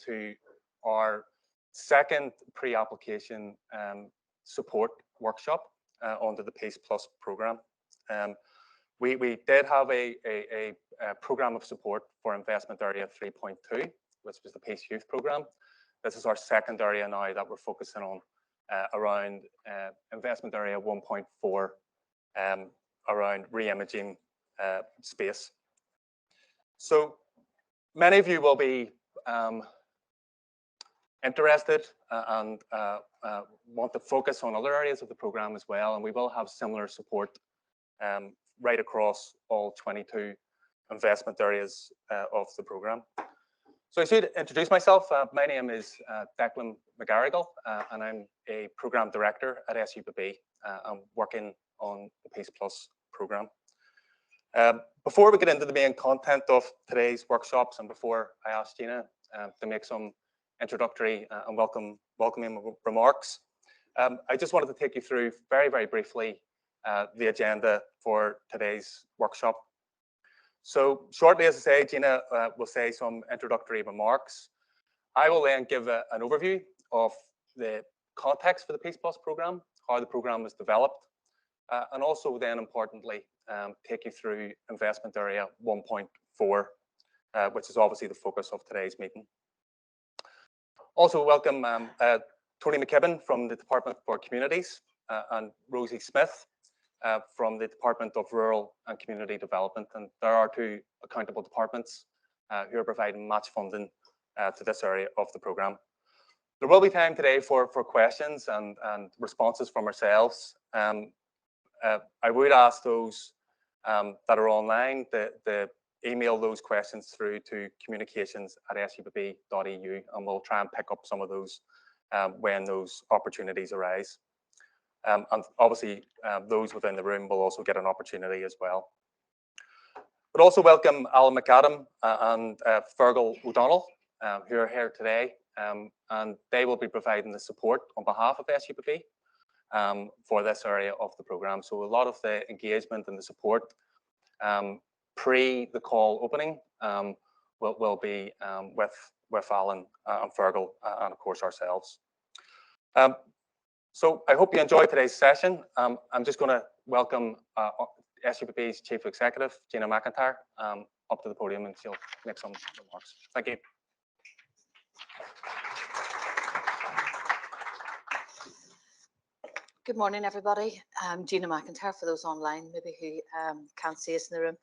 to our second pre-application support workshop under the Peace Plus programme. We did have a programme of support for investment area 3.2, which was the Peace Youth programme. This is our second area now that we're focusing on around investment area 1.4, around re-imaging space. So many of you will be interested and want to focus on other areas of the programme as well, and we will have similar support right across all 22 investment areas of the programme. So I should introduce myself. My name is Declan McGarrigle, and I'm a Programme Director at SEUPB. I'm working on the Peace Plus programme. Before we get into the main content of today's workshops, and before I ask Gina to make some introductory and welcoming remarks, I just wanted to take you through very, very briefly the agenda for today's workshop. So shortly, as I say, Gina will say some introductory remarks. I will then give an overview of the context for the Peace Plus programme, how the programme was developed, and also then importantly, take you through investment area 1.4, which is obviously the focus of today's meeting. Also welcome Tony McKibben from the Department for Communities and Rosie Smith from the Department of Rural and Community Development. And there are two accountable departments who are providing match funding to this area of the programme. There will be time today for questions and responses from ourselves. I would ask those that are online to email those questions through to communications@seupp.eu, and we'll try and pick up some of those when those opportunities arise. And obviously, those within the room will also get an opportunity as well. But also welcome Alan McAdams and Fergal O'Donnell, who are here today, and they will be providing the support on behalf of SEUPB for this area of the programme. So a lot of the engagement and the support pre the call opening will be with Alan and Fergal and of course ourselves. So I hope you enjoyed today's session. I'm just going to welcome SEUPB's Chief Executive, Gina McIntyre, up to the podium, and she'll make some remarks. Thank you. Good morning, everybody. I'm Gina McIntyre, for those online maybe who can't see us in the room.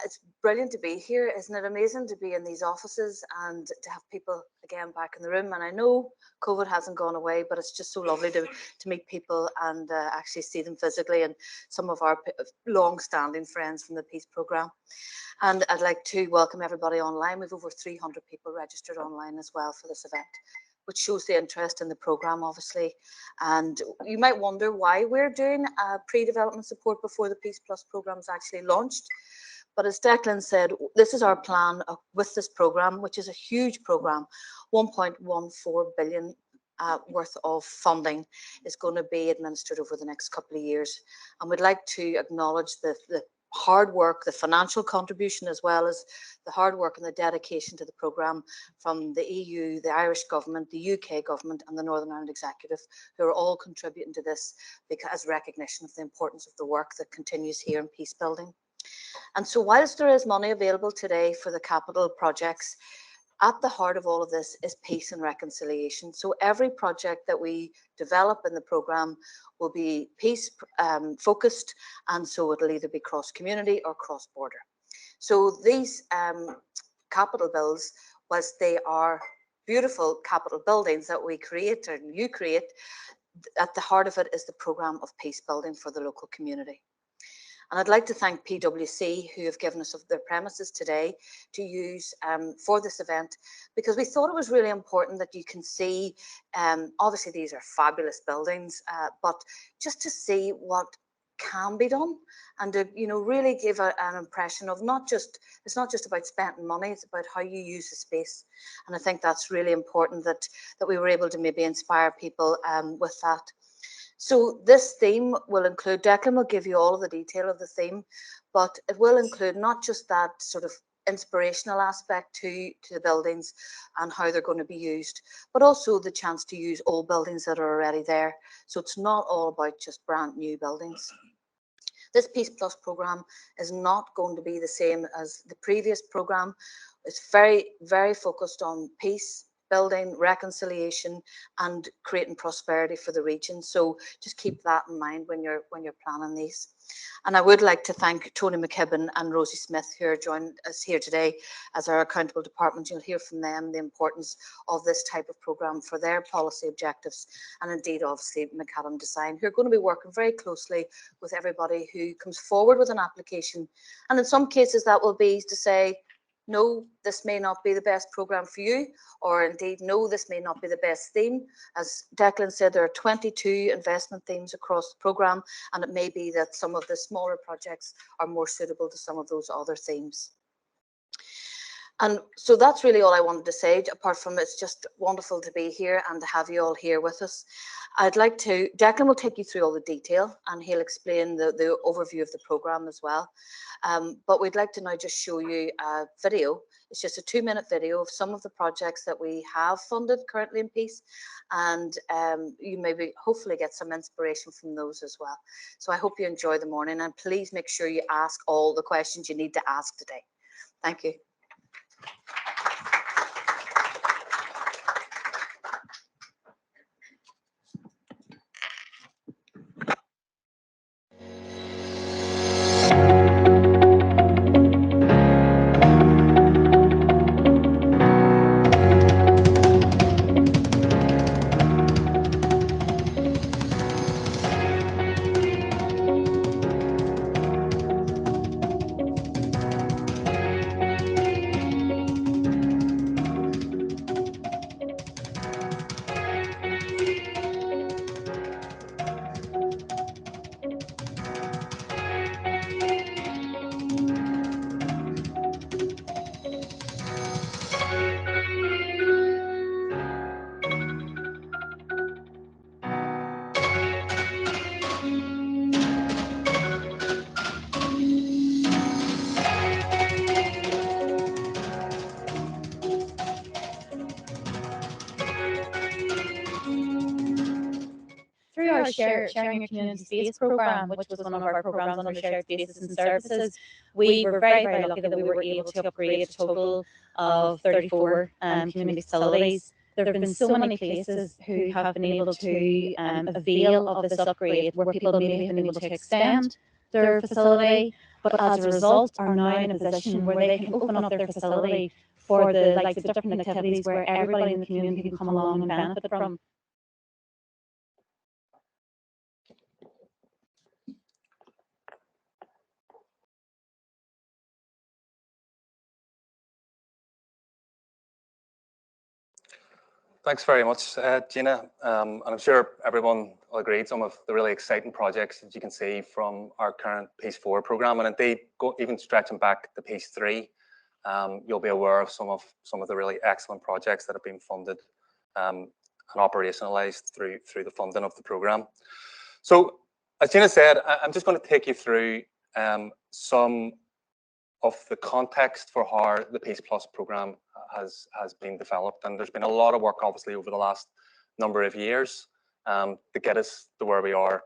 It's brilliant to be here. Isn't it amazing to be in these offices and to have people again back in the room? And I know COVID hasn't gone away, but it's just so lovely to meet people and actually see them physically, and some of our long-standing friends from the Peace programme. And I'd like to welcome everybody online. We've over 300 people registered online as well for this event, which shows the interest in the programme, obviously. And you might wonder why we're doing pre-development support before the Peace Plus programme is actually launched. But as Declan said, this is our plan with this programme, which is a huge programme. 1.14 billion worth of funding is going to be administered over the next couple of years. And we'd like to acknowledge the hard work, the financial contribution, as well as the hard work and the dedication to the programme from the EU, the Irish government, the UK government, and the Northern Ireland Executive, who are all contributing to this as recognition of the importance of the work that continues here in peace building. And so whilst there is money available today for the capital projects, at the heart of all of this is peace and reconciliation. So every project that we develop in the programme will be peace focused, and so it'll either be cross-community or cross-border. So these capital bills, whilst they are beautiful capital buildings that we create and you create, at the heart of it is the programme of peace building for the local community. And I'd like to thank PwC, who have given us their premises today to use for this event, because we thought it was really important that you can see, obviously these are fabulous buildings, but just to see what can be done, and to really give an impression of it's not just about spending money, it's about how you use the space. And I think that's really important that we were able to maybe inspire people with that. So this theme will include, Declan will give you all of the detail of the theme, but it will include not just that sort of inspirational aspect to the buildings and how they're going to be used, but also the chance to use old buildings that are already there. So it's not all about just brand new buildings. This Peace Plus programme is not going to be the same as the previous programme. It's very, very focused on peace, building, reconciliation, and creating prosperity for the region. So just keep that in mind when you're planning these. And I would like to thank Tony McKibben and Rosie Smith, who are joined us here today as our accountable department. You'll hear from them the importance of this type of programme for their policy objectives, and indeed, obviously, McAdams Design, who are going to be working very closely with everybody who comes forward with an application. And in some cases, that will be to say, no, this may not be the best programme for you, or indeed, no, this may not be the best theme. As Declan said, there are 22 investment themes across the programme, and it may be that some of the smaller projects are more suitable to some of those other themes. And so that's really all I wanted to say, apart from it's just wonderful to be here and to have you all here with us. I'd like to, Declan will take you through all the detail and he'll explain the overview of the programme as well. But we'd like to now just show you a video. It's just a 2-minute video of some of the projects that we have funded currently in Peace, and you maybe hopefully get some inspiration from those as well. So I hope you enjoy the morning, and please make sure you ask all the questions you need to ask today. Thank you. Through our Sharing Your Community Space programme, which was one of our programmes under Shared Spaces and Services, we were very, very lucky that we were able to upgrade a total of 34 community facilities. There have been so many places who have been able to avail of this upgrade, where people maybe have been able to extend their facility, but as a result are now in a position where they can open up their facility for the likes of different activities where everybody in the community can come along and benefit from. Thanks very much, Gina. And I'm sure everyone will agree some of the really exciting projects that you can see from our current Peace 4 programme, and indeed even stretching back to Peace 3, you'll be aware of some of the really excellent projects that have been funded and operationalised through the funding of the programme. So, as Gina said, I'm just going to take you through some of the context for how the Peace Plus programme has been developed, and there's been a lot of work obviously over the last number of years to get us to where we are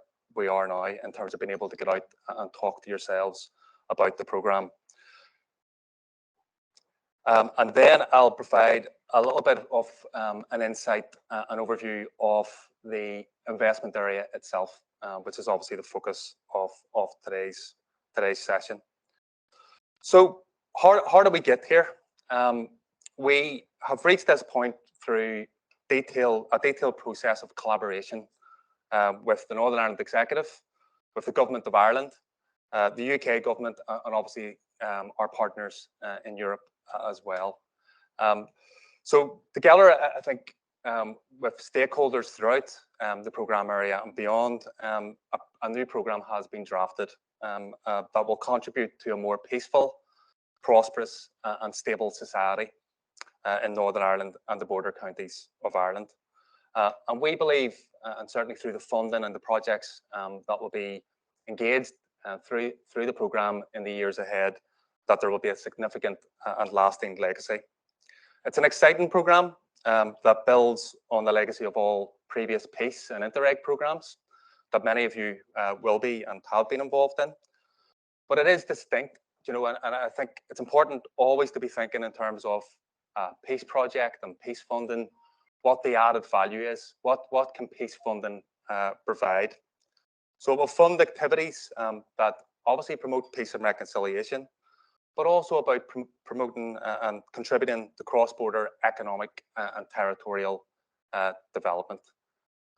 now in terms of being able to get out and talk to yourselves about the programme. And then I'll provide a little bit of an insight, an overview of the investment area itself, which is obviously the focus of today's session. So how do we get here? We have reached this point through a detailed process of collaboration with the Northern Ireland Executive, with the Government of Ireland, the UK Government, and obviously our partners in Europe as well. So together, I think, with stakeholders throughout the programme area and beyond, a new programme has been drafted that will contribute to a more peaceful, prosperous and stable society in Northern Ireland and the border counties of Ireland. And we believe, and certainly through the funding and the projects that will be engaged through the programme in the years ahead, that there will be a significant and lasting legacy. It's an exciting programme that builds on the legacy of all previous peace and Interreg programmes that many of you will be and have been involved in. But it is distinct, you know, and I think it's important always to be thinking in terms of peace project and peace funding, what the added value is, what can peace funding provide. So it will fund activities that obviously promote peace and reconciliation, but also about promoting and contributing to cross-border economic and territorial development.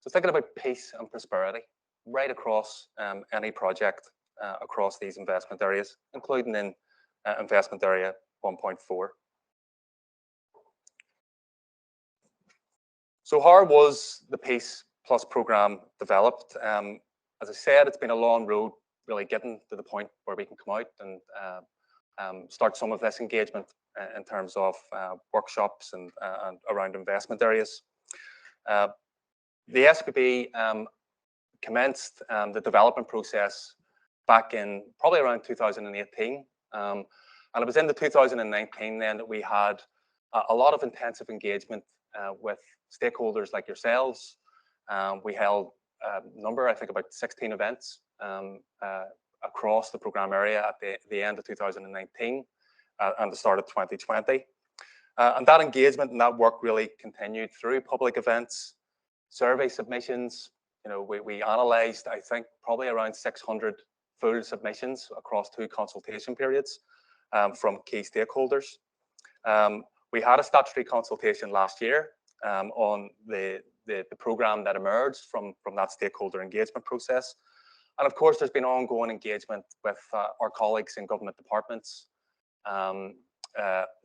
So thinking about peace and prosperity right across any project across these investment areas, including in investment area 1.4. So how was the Peace Plus programme developed? As I said, it's been a long road really getting to the point where we can come out and start some of this engagement in terms of workshops and around investment areas. The SEUPB commenced the development process back in probably around 2018. And it was in the 2019 then that we had a lot of intensive engagement with stakeholders like yourselves. We held a number, I think about 16 events across the programme area at the end of 2019 and the start of 2020. And that engagement and that work really continued through public events, survey submissions. You know, we analysed, I think, probably around 600 full submissions across 2 consultation periods from key stakeholders. We had a statutory consultation last year on the programme that emerged from that stakeholder engagement process. And of course, there's been ongoing engagement with our colleagues in government departments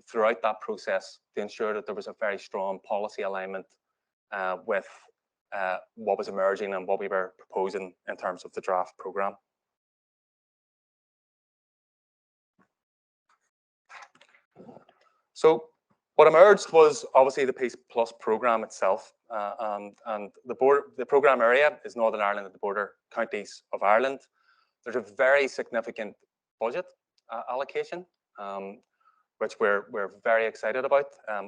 throughout that process to ensure that there was a very strong policy alignment with what was emerging and what we were proposing in terms of the draft programme. So what emerged was obviously the Peace Plus programme itself, and the programme area is Northern Ireland and the border counties of Ireland. There's a very significant budget allocation, which we're very excited about,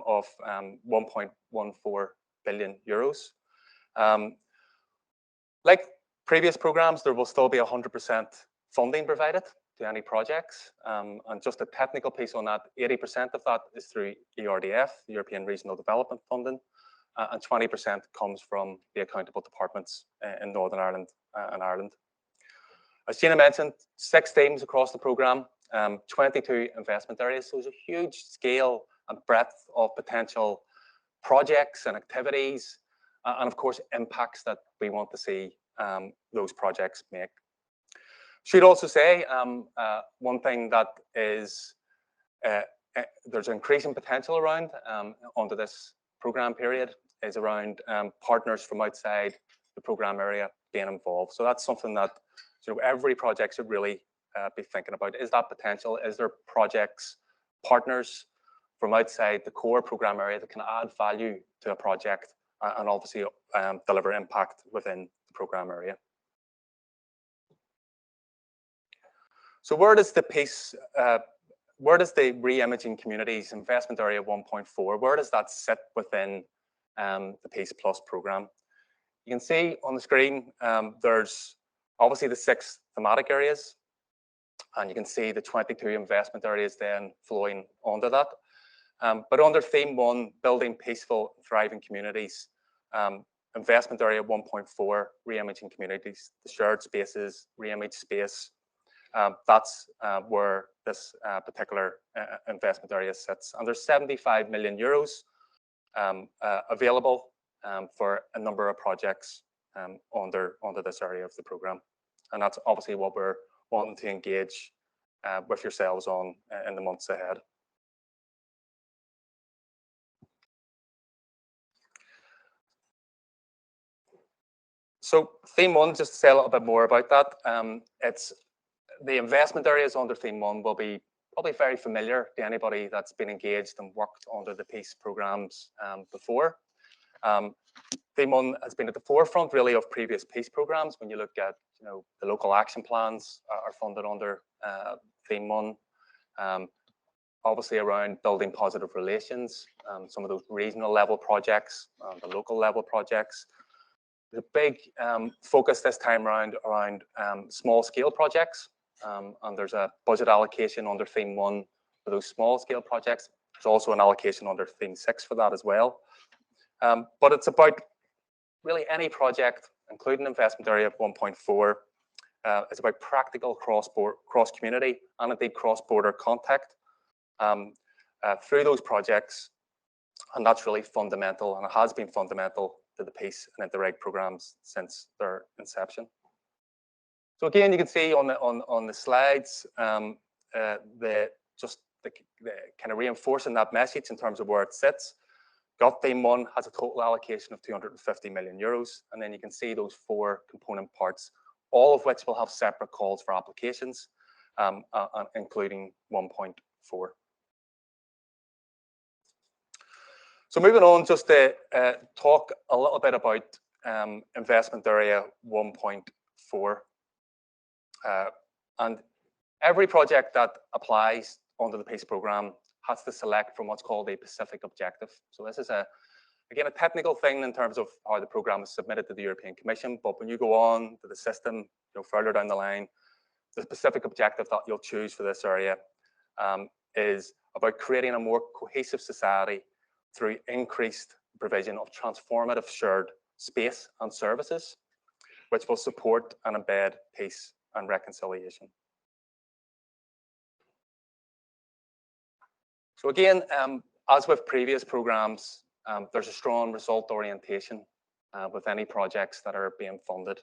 of 1.14 billion euros. Like previous programmes, there will still be 100% funding provided to any projects, and just a technical piece on that, 80% of that is through ERDF, the European Regional Development Funding, and 20% comes from the accountable departments in Northern Ireland and Ireland. As Gina mentioned, 6 themes across the programme, 22 investment areas, so there's a huge scale and breadth of potential projects and activities, and of course impacts that we want to see those projects make. Should also say one thing that is there's increasing potential around onto this programme period is around partners from outside the programme area being involved. So that's something that every project should really be thinking about. Is that potential? Is there projects, partners from outside the core programme area that can add value to a project and obviously deliver impact within the programme area? So where does the re-imaging communities investment area 1.4, where does that sit within the Peace Plus programme? You can see on the screen, there's obviously the 6 thematic areas, and you can see the 22 investment areas then flowing onto that. But under theme 1, building peaceful, thriving communities, investment area 1.4, re-imaging communities, the shared spaces, re-image space, that's where this particular investment area sits. And there's 75 million euros available for a number of projects under this area of the programme. And that's obviously what we're wanting to engage with yourselves on in the months ahead. So theme 1, just to say a little bit more about that, it's the investment areas under theme 1 will be probably very familiar to anybody that's been engaged and worked under the peace programmes before. Theme 1 has been at the forefront really of previous peace programmes. When you look at the local action plans are funded under theme 1. Obviously around building positive relations, some of those regional level projects, the local level projects. The big focus this time around small scale projects, and there's a budget allocation under theme 1 for those small scale projects. There's also an allocation under theme 6 for that as well. But it's about really any project, including investment area of 1.4. It's about practical cross-community and indeed cross-border contact through those projects, and that's really fundamental, and it has been fundamental to the Peace and Interreg programs since their inception. So again, you can see on the slides the kind of reinforcing that message in terms of where it sits. Gut theme 1 has a total allocation of 250 million euros, and then you can see those 4 component parts, all of which will have separate calls for applications, including 1.4. So moving on, just to talk a little bit about investment area 1.4. And every project that applies under the PEACE programme has to select from what's called a specific objective. So this is again a technical thing in terms of how the programme is submitted to the European Commission. But when you go on to the system, further down the line, the specific objective that you'll choose for this area is about creating a more cohesive society through increased provision of transformative shared space and services, which will support and embed peace and reconciliation. So again, as with previous programs, there's a strong result orientation with any projects that are being funded.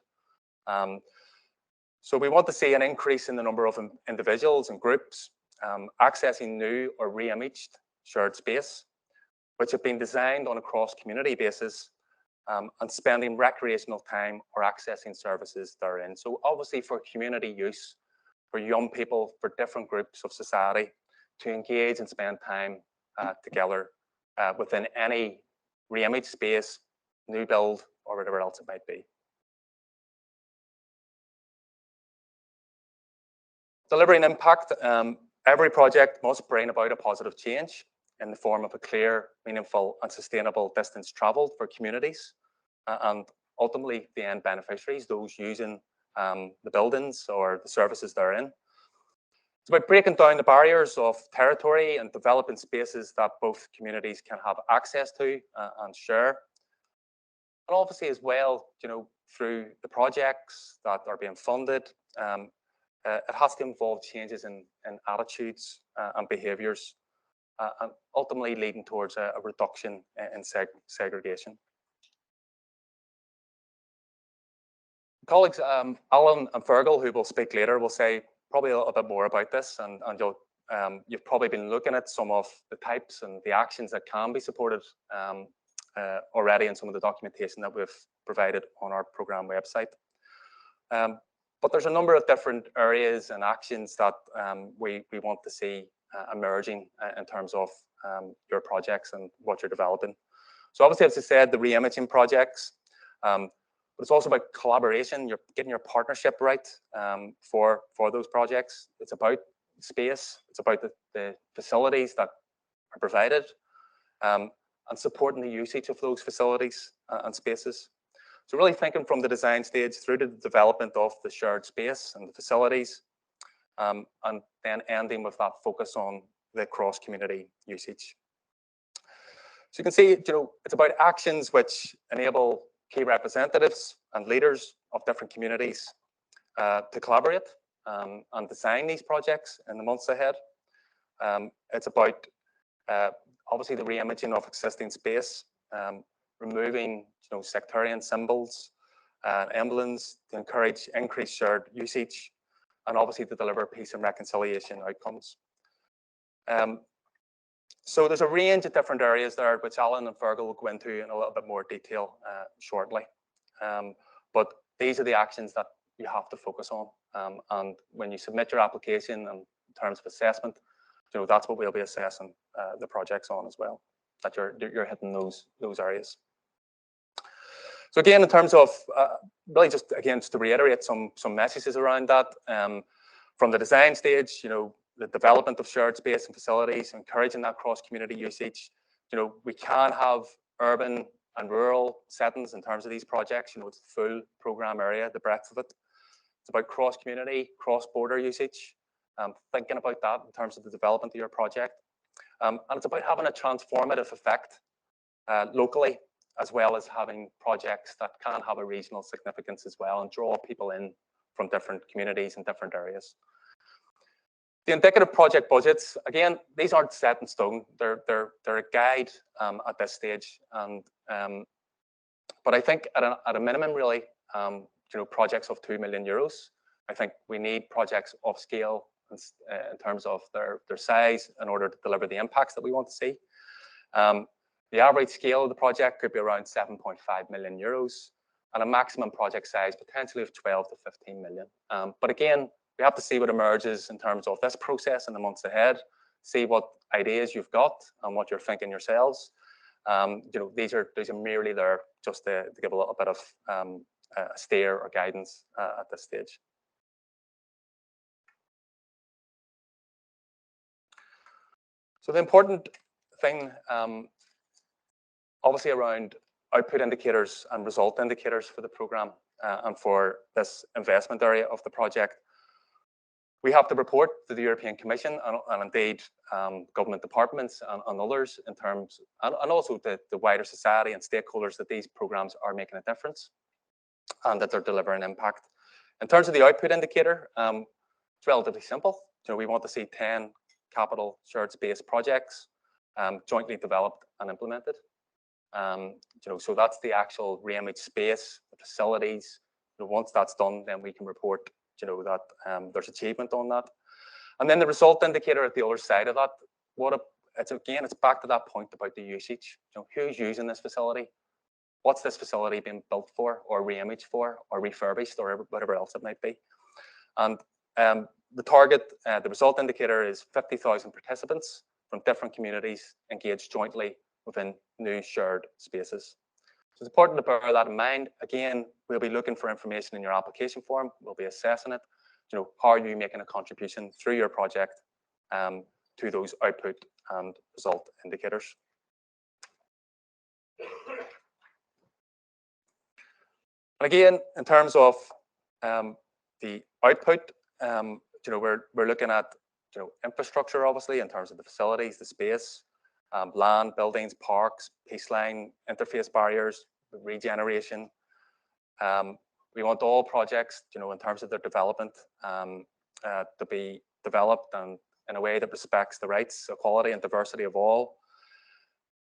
So we want to see an increase in the number of individuals and groups accessing new or re-imaged shared space, which have been designed on a cross-community basis and spending recreational time or accessing services therein. So obviously for community use, for young people, for different groups of society to engage and spend time together within any re-imaged space, new build, or whatever else it might be. Delivering impact, every project must bring about a positive change in the form of a clear, meaningful, and sustainable distance travelled for communities and ultimately the end beneficiaries, those using the buildings or the services therein. It's about breaking down the barriers of territory and developing spaces that both communities can have access to and share. And obviously as well, through the projects that are being funded, it has to involve changes in attitudes and behaviours, and ultimately leading towards a reduction in segregation. Colleagues Alan and Fergal, who will speak later, will say probably a little bit more about this, and you've probably been looking at some of the types and the actions that can be supported already in some of the documentation that we've provided on our programme website. But there's a number of different areas and actions that we want to see emerging in terms of your projects and what you're developing. So obviously, as I said, the re-imaging projects, but it's also about collaboration. You're getting your partnership right for those projects. It's about space. It's about the facilities that are provided and supporting the usage of those facilities and spaces. So really thinking from the design stage through to the development of the shared space and the facilities, and then ending with that focus on the cross-community usage. So you can see, it's about actions which enable key representatives and leaders of different communities to collaborate and design these projects in the months ahead. It's about obviously the re-imaging of existing space, removing sectarian symbols, emblems to encourage increased shared usage, and obviously to deliver peace and reconciliation outcomes. So there's a range of different areas there, which Alan and Fergal will go into in a little bit more detail shortly. But these are the actions that you have to focus on. And when you submit your application and in terms of assessment, that's what we'll be assessing the projects on as well, that you're hitting those areas. So again, in terms of really just to reiterate some messages around that, from the design stage, the development of shared space and facilities, encouraging that cross-community usage. We can have urban and rural settings in terms of these projects. It's the full programme area, the breadth of it. It's about cross-community, cross-border usage, thinking about that in terms of the development of your project. And it's about having a transformative effect locally, as well as having projects that can have a regional significance as well and draw people in from different communities and different areas. The indicative project budgets, again, these aren't set in stone. They're a guide at this stage. And but I think at a minimum, really, projects of €2 million. I think we need projects of scale in terms of their size in order to deliver the impacts that we want to see. The average scale of the project could be around €7.5 million, and a maximum project size potentially of 12 to 15 million. But again, we have to see what emerges in terms of this process in the months ahead, see what ideas you've got and what you're thinking yourselves. These are merely there just to give a little bit of a steer or guidance at this stage. So the important thing, obviously, around output indicators and result indicators for the programme and for this investment area of the project, we have to report to the European Commission and indeed government departments and others in terms, and also the wider society and stakeholders, that these programmes are making a difference and that they're delivering impact. In terms of the output indicator, it's relatively simple. We want to see 10 capital shared space projects jointly developed and implemented. So that's the actual re-image space, the facilities. Once that's done, then we can report that there's achievement on that. And then the result indicator at the other side of that, it's back to that point about the usage. Who's using this facility? What's this facility being built for, or re-imaged for, or refurbished, or whatever else it might be? And the target, the result indicator, is 50,000 participants from different communities engaged jointly within new shared spaces. So it's important to bear that in mind. Again, we'll be looking for information in your application form. We'll be assessing it. How are you making a contribution through your project to those output and result indicators? And again, in terms of the output, we're looking at infrastructure, obviously, in terms of the facilities, the space, land, buildings, parks, peace line, interface barriers, regeneration. We want all projects, in terms of their development, to be developed and in a way that respects the rights, equality, and diversity of all.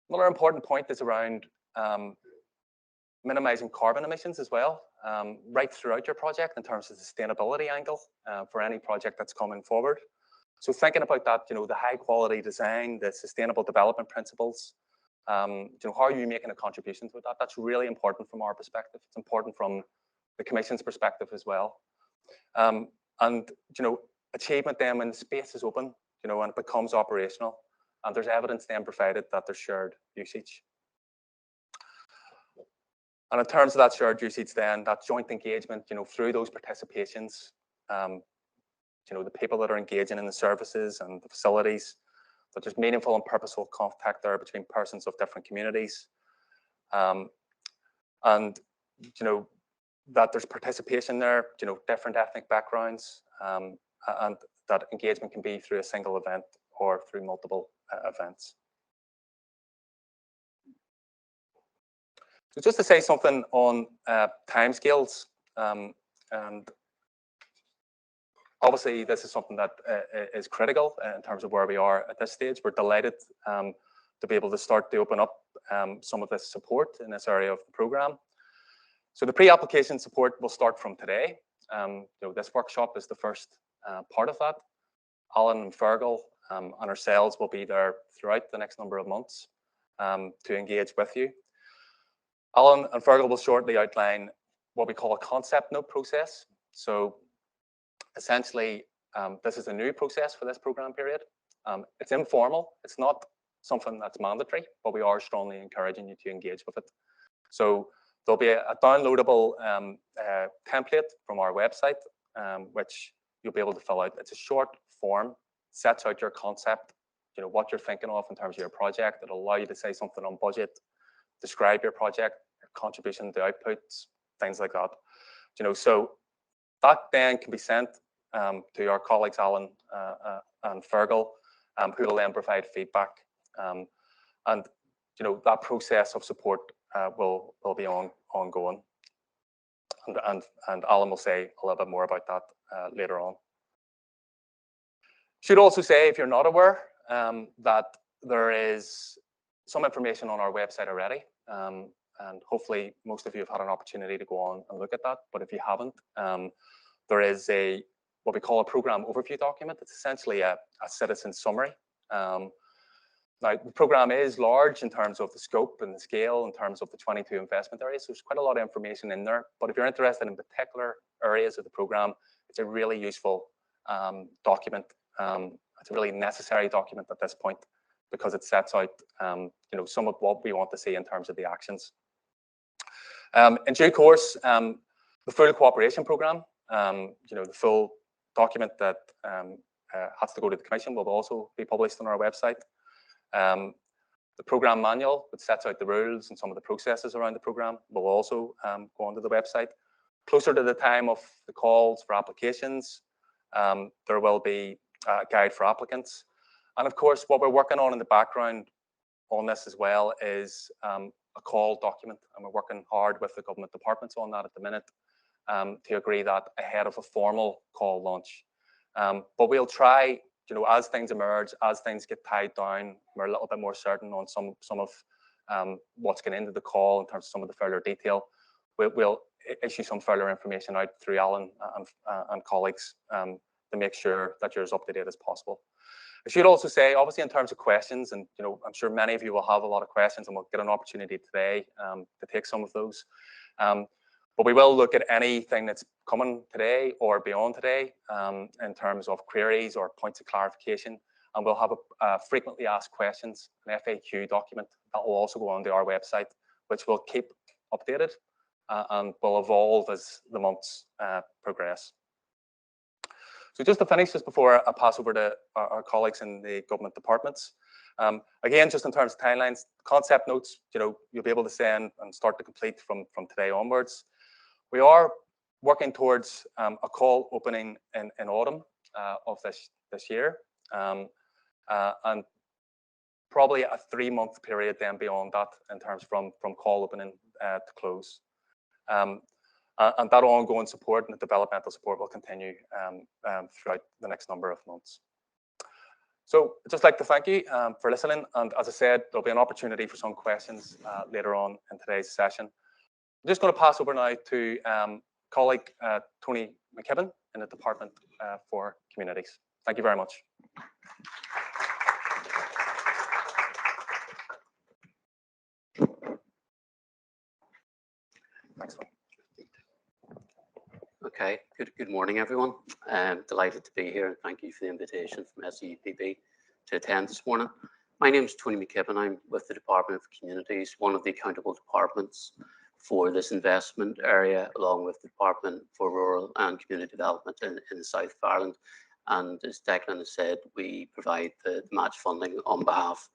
Another important point is around minimizing carbon emissions as well, right throughout your project in terms of the sustainability angle for any project that's coming forward. So thinking about that, the high quality design, the sustainable development principles, how are you making a contribution to that? That's really important from our perspective. It's important from the Commission's perspective as well. And achievement then when the space is open, and it becomes operational, and there's evidence then provided that there's shared usage. And in terms of that shared usage then, that joint engagement, through those participations, the people that are engaging in the services and the facilities, that there's meaningful and purposeful contact there between persons of different communities. And, that there's participation there, different ethnic backgrounds, and that engagement can be through a single event or through multiple events. So just to say something on timescales, and obviously this is something that is critical in terms of where we are at this stage. We're delighted to be able to start to open up some of this support in this area of the programme. So the pre-application support will start from today. This workshop is the first part of that. Alan and Fergal and ourselves will be there throughout the next number of months to engage with you. Alan and Fergal will shortly outline what we call a concept note process. So essentially, this is a new process for this programme period. It's informal. It's not something that's mandatory, but we are strongly encouraging you to engage with it. So there'll be a downloadable template from our website, which you'll be able to fill out. It's a short form sets out your concept, what you're thinking of in terms of your project. It'll allow you to say something on budget, describe your project, your contribution to outputs, things like that. So that then can be sent to our colleagues Alan and Fergal, who will then provide feedback. And that process of support will be ongoing. And Alan will say a little bit more about that later on. Should also say, if you're not aware, that there is some information on our website already. And hopefully most of you have had an opportunity to go on and look at that. But if you haven't, there is what we call a program overview document. It's essentially a citizen summary. Now, the program is large in terms of the scope and the scale, in terms of the 22 investment areas. So there's quite a lot of information in there. But if you're interested in particular areas of the program, it's a really useful document. It's a really necessary document at this point, because it sets out some of what we want to see in terms of the actions. In due course, the full cooperation program, the full document that has to go to the Commission, will also be published on our website. The program manual, which sets out the rules and some of the processes around the program, will also go onto the website. Closer to the time of the calls for applications, there will be a guide for applicants. And of course, what we're working on in the background on this as well is a call document, and we're working hard with the government departments on that at the minute to agree that ahead of a formal call launch. But we'll try, as things emerge, as things get tied down, we're a little bit more certain on some of what's going into the call in terms of some of the further detail. We'll issue some further information out through Alan and colleagues to make sure that you're as up to date as possible. I should also say, obviously, in terms of questions, and I'm sure many of you will have a lot of questions, and we'll get an opportunity today to take some of those. But we will look at anything that's coming today or beyond today in terms of queries or points of clarification. And we'll have a frequently asked questions, an FAQ document that will also go onto our website, which will keep updated and will evolve as the months progress. So just to finish, just before I pass over to our colleagues in the government departments, again, just in terms of timelines, concept notes, you'll be able to send and start to complete from today onwards. We are working towards a call opening in autumn of this year, and probably a 3-month period then beyond that in terms from call opening to close. And that ongoing support and the developmental support will continue throughout the next number of months. So I'd just like to thank you for listening. And as I said, there'll be an opportunity for some questions later on in today's session. I'm just going to pass over now to colleague Tony McKibben in the Department for Communities. Thank you very much. Thanks. Okay, good morning, everyone. I'm delighted to be here, and thank you for the invitation from SEUPB to attend this morning. My name is Tony McKibben. I'm with the Department of Communities, one of the accountable departments for this investment area, along with the Department for Rural and Community Development in the south of Ireland. And as Declan has said, we provide the match funding on behalf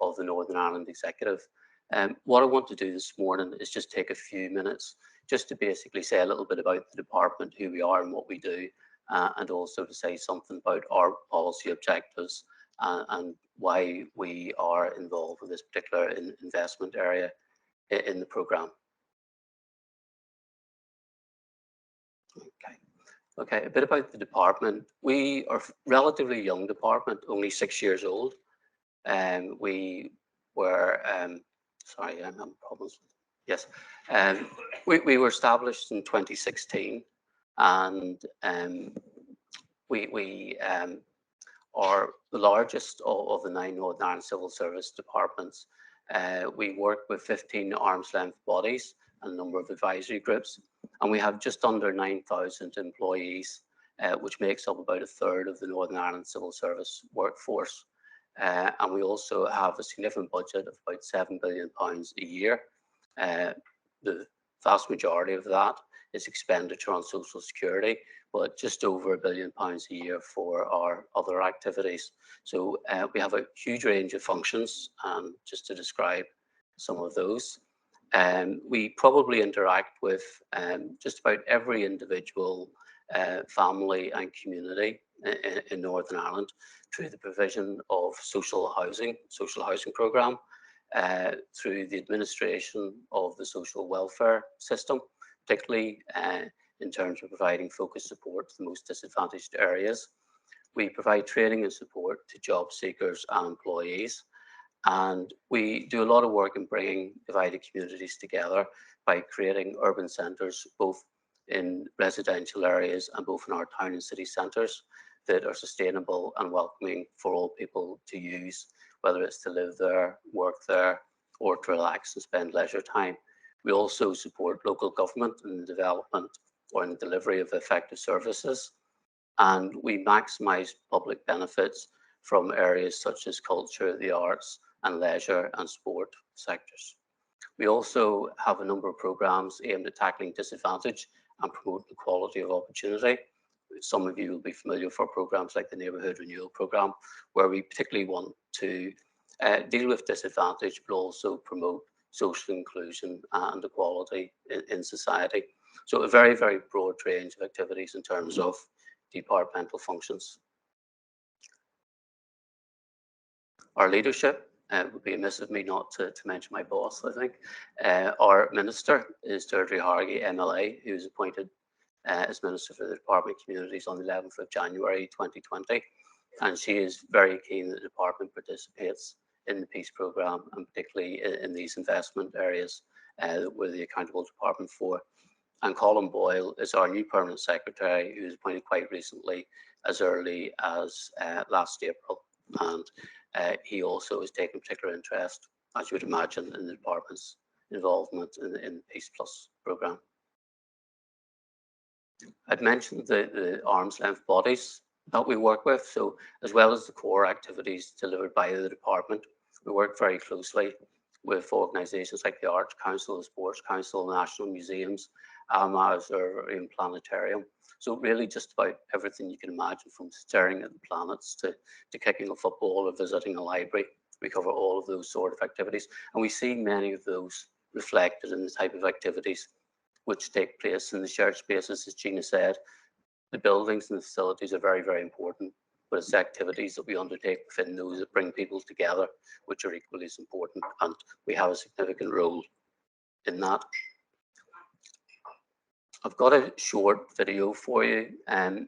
of the Northern Ireland Executive. What I want to do this morning is just take a few minutes just to basically say a little bit about the department, who we are and what we do, and also to say something about our policy objectives and why we are involved with this particular investment area in the programme. Okay, a bit about the department. We are a relatively young department, only 6 years old. We were, sorry, I'm having problems. Yes, we were established in 2016, and we are the largest of the 9 Northern Ireland civil service departments. We work with 15 arm's length bodies and a number of advisory groups, and we have just under 9,000 employees, which makes up about 1/3 of the Northern Ireland civil service workforce. And we also have a significant budget of about £7 billion a year. The vast majority of that is expenditure on social security, but just over £1 billion a year for our other activities. So we have a huge range of functions, and just to describe some of those. We probably interact with just about every individual family and community in Northern Ireland through the provision of social housing programme, through the administration of the social welfare system, particularly in terms of providing focused support to the most disadvantaged areas. We provide training and support to job seekers and employees. And we do a lot of work in bringing divided communities together by creating urban centres, both in residential areas and both in our town and city centres, that are sustainable and welcoming for all people to use, whether it's to live there, work there, or to relax and spend leisure time. We also support local government in the development or in the delivery of effective services. And we maximise public benefits from areas such as culture, the arts, and leisure and sport sectors. We also have a number of programmes aimed at tackling disadvantage and promoting equality of opportunity. Some of you will be familiar for programmes like the Neighbourhood Renewal Programme, where we particularly want to deal with disadvantage, but also promote social inclusion and equality in society. So a very, very broad range of activities in terms of departmental functions. Our leadership, it would be amiss of me not to mention my boss, I think. Our minister is Deirdre Hargey, MLA, who was appointed as Minister for the Department of Communities on the 11th of January 2020. And she is very keen that the department participates in the Peace Programme, and particularly in these investment areas that we're the accountable department for. And Colin Boyle is our new permanent secretary, who was appointed quite recently, as early as last April. And he also has taken particular interest, as you would imagine, in the department's involvement in the Peace Plus programme. I'd mentioned the arm's length bodies that we work with. So as well as the core activities delivered by the department, we work very closely with organisations like the Arts Council, the Sports Council, National Museums, Alma Observatory and Planetarium. So really just about everything you can imagine, from staring at the planets to kicking a football or visiting a library. We cover all of those sort of activities. And we see many of those reflected in the type of activities which take place in the shared spaces. As Gina said, the buildings and the facilities are very, very important, but it's the activities that we undertake within those that bring people together, which are equally as important, and we have a significant role in that. I've got a short video for you, and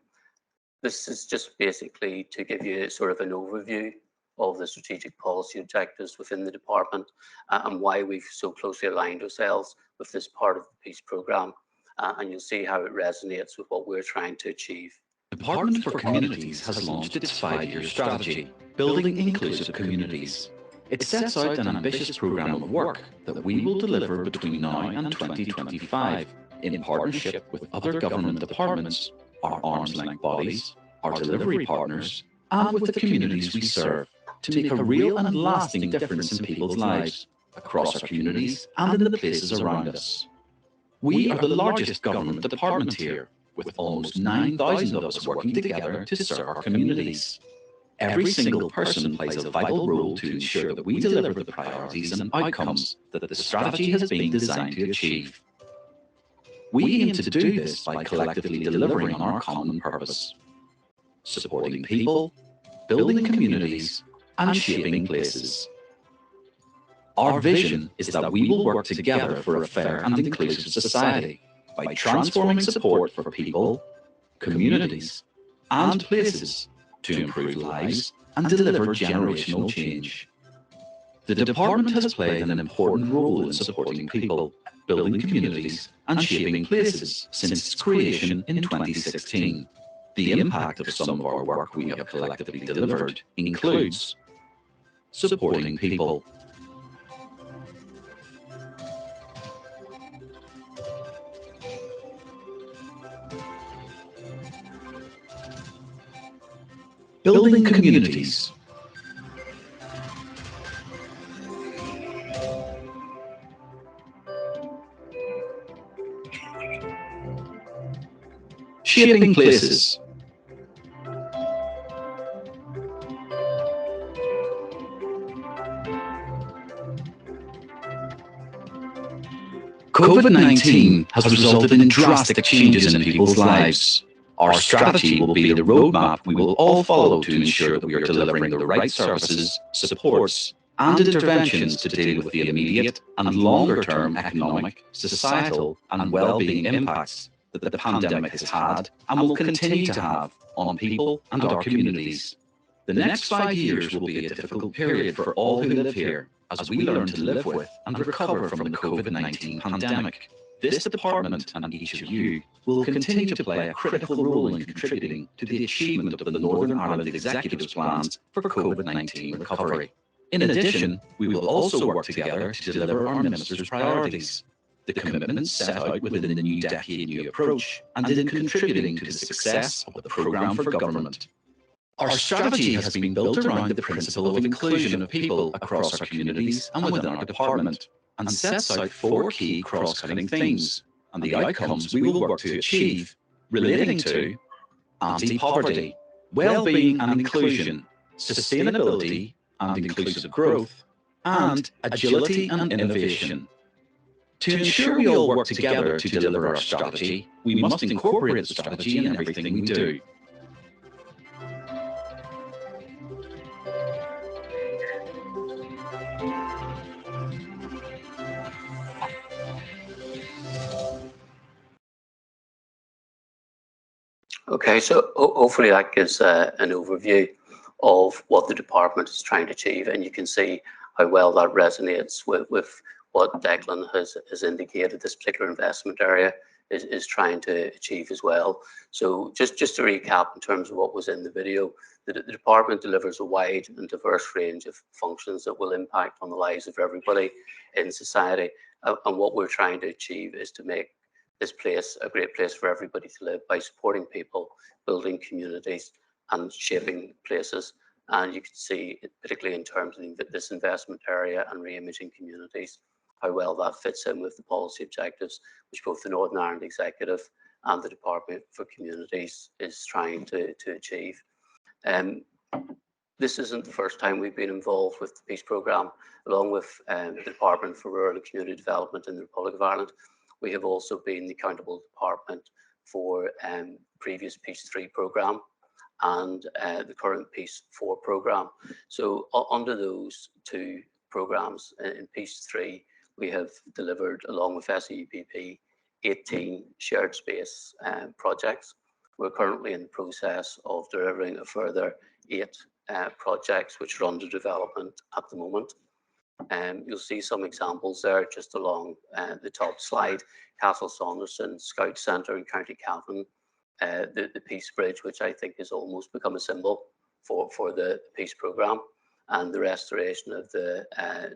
this is just basically to give you sort of an overview of the strategic policy objectives within the department and why we've so closely aligned ourselves with this part of the Peace Programme, and you'll see how it resonates with what we're trying to achieve. Department for Communities has launched its 5-year strategy, Building Inclusive Communities. It sets out an ambitious programme of work that we will deliver between now and 2025 in partnership with other government departments, our arm's-length bodies, our delivery partners, and with the communities we serve, to make a real and lasting difference in people's lives, across our communities and in the places around us. We are the largest government department here, with almost 9,000 of us working together to serve our communities. Every single person plays a vital role to ensure that we deliver the priorities and outcomes that the strategy has been designed to achieve. We aim to do this by collectively delivering on our common purpose: supporting people, building communities, and shaping places. Our vision is that we will work together for a fair and inclusive society by transforming support for people, communities, and places to improve lives and deliver generational change. The department has played an important role in supporting people, building communities, and shaping places since its creation in 2016. The impact of some of our work we have collectively delivered includes supporting people, building communities, shaping places. COVID-19 has resulted in drastic changes in people's lives. Our strategy will be the roadmap we will all follow to ensure that we are delivering the right services, supports, and interventions to deal with the immediate and longer-term economic, societal, and well-being impacts that the pandemic has had and will continue to have on people and our communities. The next 5 years will be a difficult period for all who live here, as we learn to live with and recover from the COVID-19 pandemic. This department and each of you will continue to play a critical role in contributing to the achievement of the Northern Ireland Executive's plans for COVID-19 recovery. In addition, we will also work together to deliver our Minister's priorities, the commitments set out within the New Decade New Approach, and in contributing to the success of the Programme for Government. Our strategy has been built around the principle of inclusion of people across our communities and within our department, and sets out 4 key cross-cutting themes and the outcomes we will work to achieve relating to anti-poverty, well-being and inclusion, sustainability and inclusive growth, and agility and innovation. To ensure we all work together to deliver our strategy, we must incorporate the strategy in everything we do. Okay, so hopefully that gives an overview of what the department is trying to achieve, and you can see how well that resonates with what Declan has indicated this particular investment area is trying to achieve as well. So just to recap in terms of what was in the video, the department delivers a wide and diverse range of functions that will impact on the lives of everybody in society, and what we're trying to achieve is to make this place a great place for everybody to live by supporting people, building communities and shaping places. And you can see, particularly in terms of this investment area and re-imaging communities, how well that fits in with the policy objectives which both the Northern Ireland Executive and the Department for Communities is trying to achieve. This isn't the first time we've been involved with the Peace Programme. Along with the Department for Rural and Community Development in the Republic of Ireland, we have also been the accountable department for previous Peace 3 programme and the current Peace 4 programme. So under those 2 programmes in Peace 3, we have delivered, along with SEUPB, 18 shared space projects. We're currently in the process of delivering a further 8 projects which are under development at the moment. You'll see some examples there just along the top slide. Castle Saunderson Scout Centre in County Cavan, the Peace Bridge, which I think has almost become a symbol for the Peace Programme, and the restoration of the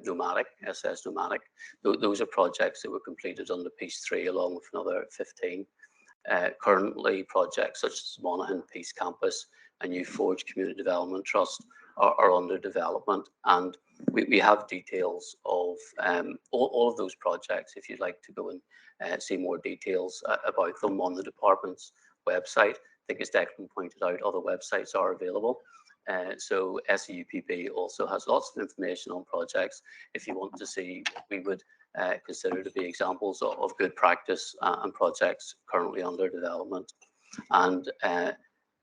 Nomadic, SS Nomadic. Those are projects that were completed under Peace 3 along with another 15. Currently, projects such as Monaghan Peace Campus and New Forge Community Development Trust are under development, and we have details of all of those projects if you'd like to go and see more details about them on the department's website. I think as Declan pointed out, other websites are available. So SEUPB also has lots of information on projects if you want to see what we would consider to be examples of good practice and projects currently under development. And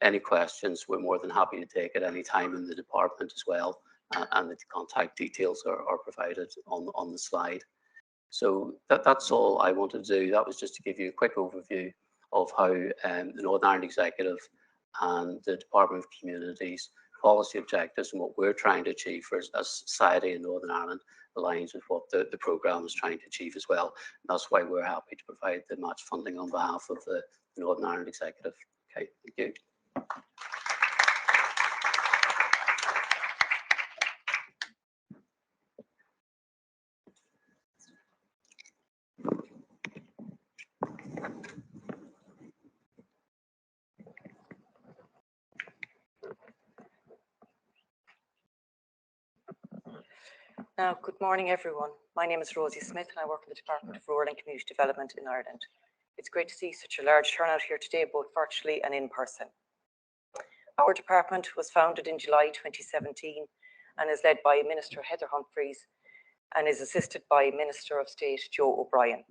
any questions, we're more than happy to take at any time in the department as well, and the contact details are provided on the slide. So that's all I wanted to do. That was just to give you a quick overview of how the Northern Ireland Executive and the Department of Communities policy objectives and what we're trying to achieve for as society in Northern Ireland aligns with what the programme is trying to achieve as well. And that's why we're happy to provide the match funding on behalf of the Northern Ireland Executive. Okay, thank you. Now, good morning, everyone. My name is Rosie Smith, and I work in the Department of Rural and Community Development in Ireland. It's great to see such a large turnout here today, both virtually and in person. Our department was founded in July 2017 and is led by Minister Heather Humphreys and is assisted by Minister of State Joe O'Brien.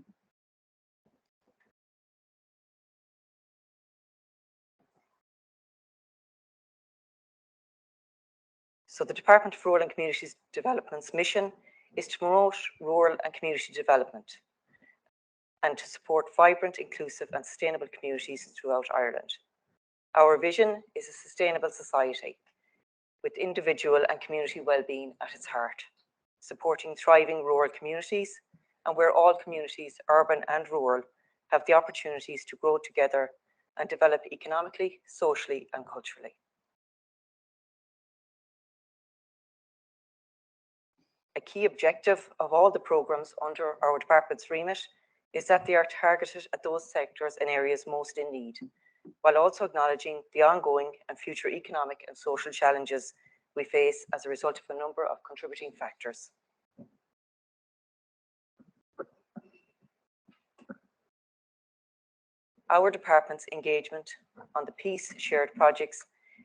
So the Department of Rural and Community Development's mission is to promote rural and community development and to support vibrant, inclusive and sustainable communities throughout Ireland. Our vision is a sustainable society with individual and community well-being at its heart, supporting thriving rural communities and where all communities, urban and rural, have the opportunities to grow together and develop economically, socially and culturally. A key objective of all the programmes under our department's remit is that they are targeted at those sectors and areas most in need, while also acknowledging the ongoing and future economic and social challenges we face as a result of a number of contributing factors. Our department's engagement on the Peace Shared projects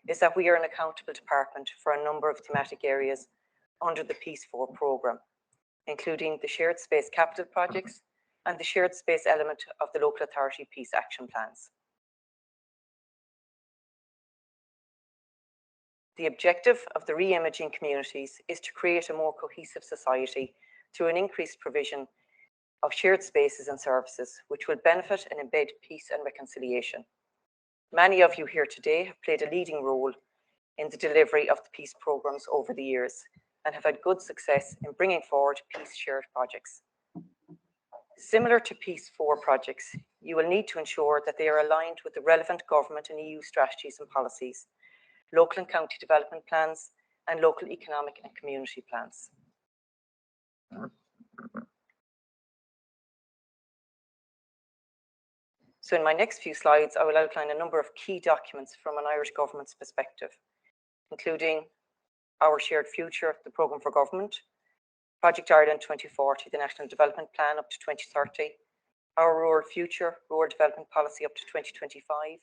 is that we are an accountable department for a number of thematic areas under the Peace 4 programme, including the Shared Space Capital projects and the Shared Space element of the Local Authority Peace Action Plans. The objective of the re-imaging communities is to create a more cohesive society through an increased provision of shared spaces and services, which will benefit and embed peace and reconciliation. Many of you here today have played a leading role in the delivery of the peace programmes over the years and have had good success in bringing forward peace shared projects. Similar to Peace 4 projects, you will need to ensure that they are aligned with the relevant government and EU strategies and policies, local and county development plans, and local economic and community plans. So in my next few slides, I will outline a number of key documents from an Irish government's perspective, including our Shared Future, the Programme for Government, Project Ireland 2040, the National Development Plan up to 2030, our Rural Future, Rural Development Policy up to 2025,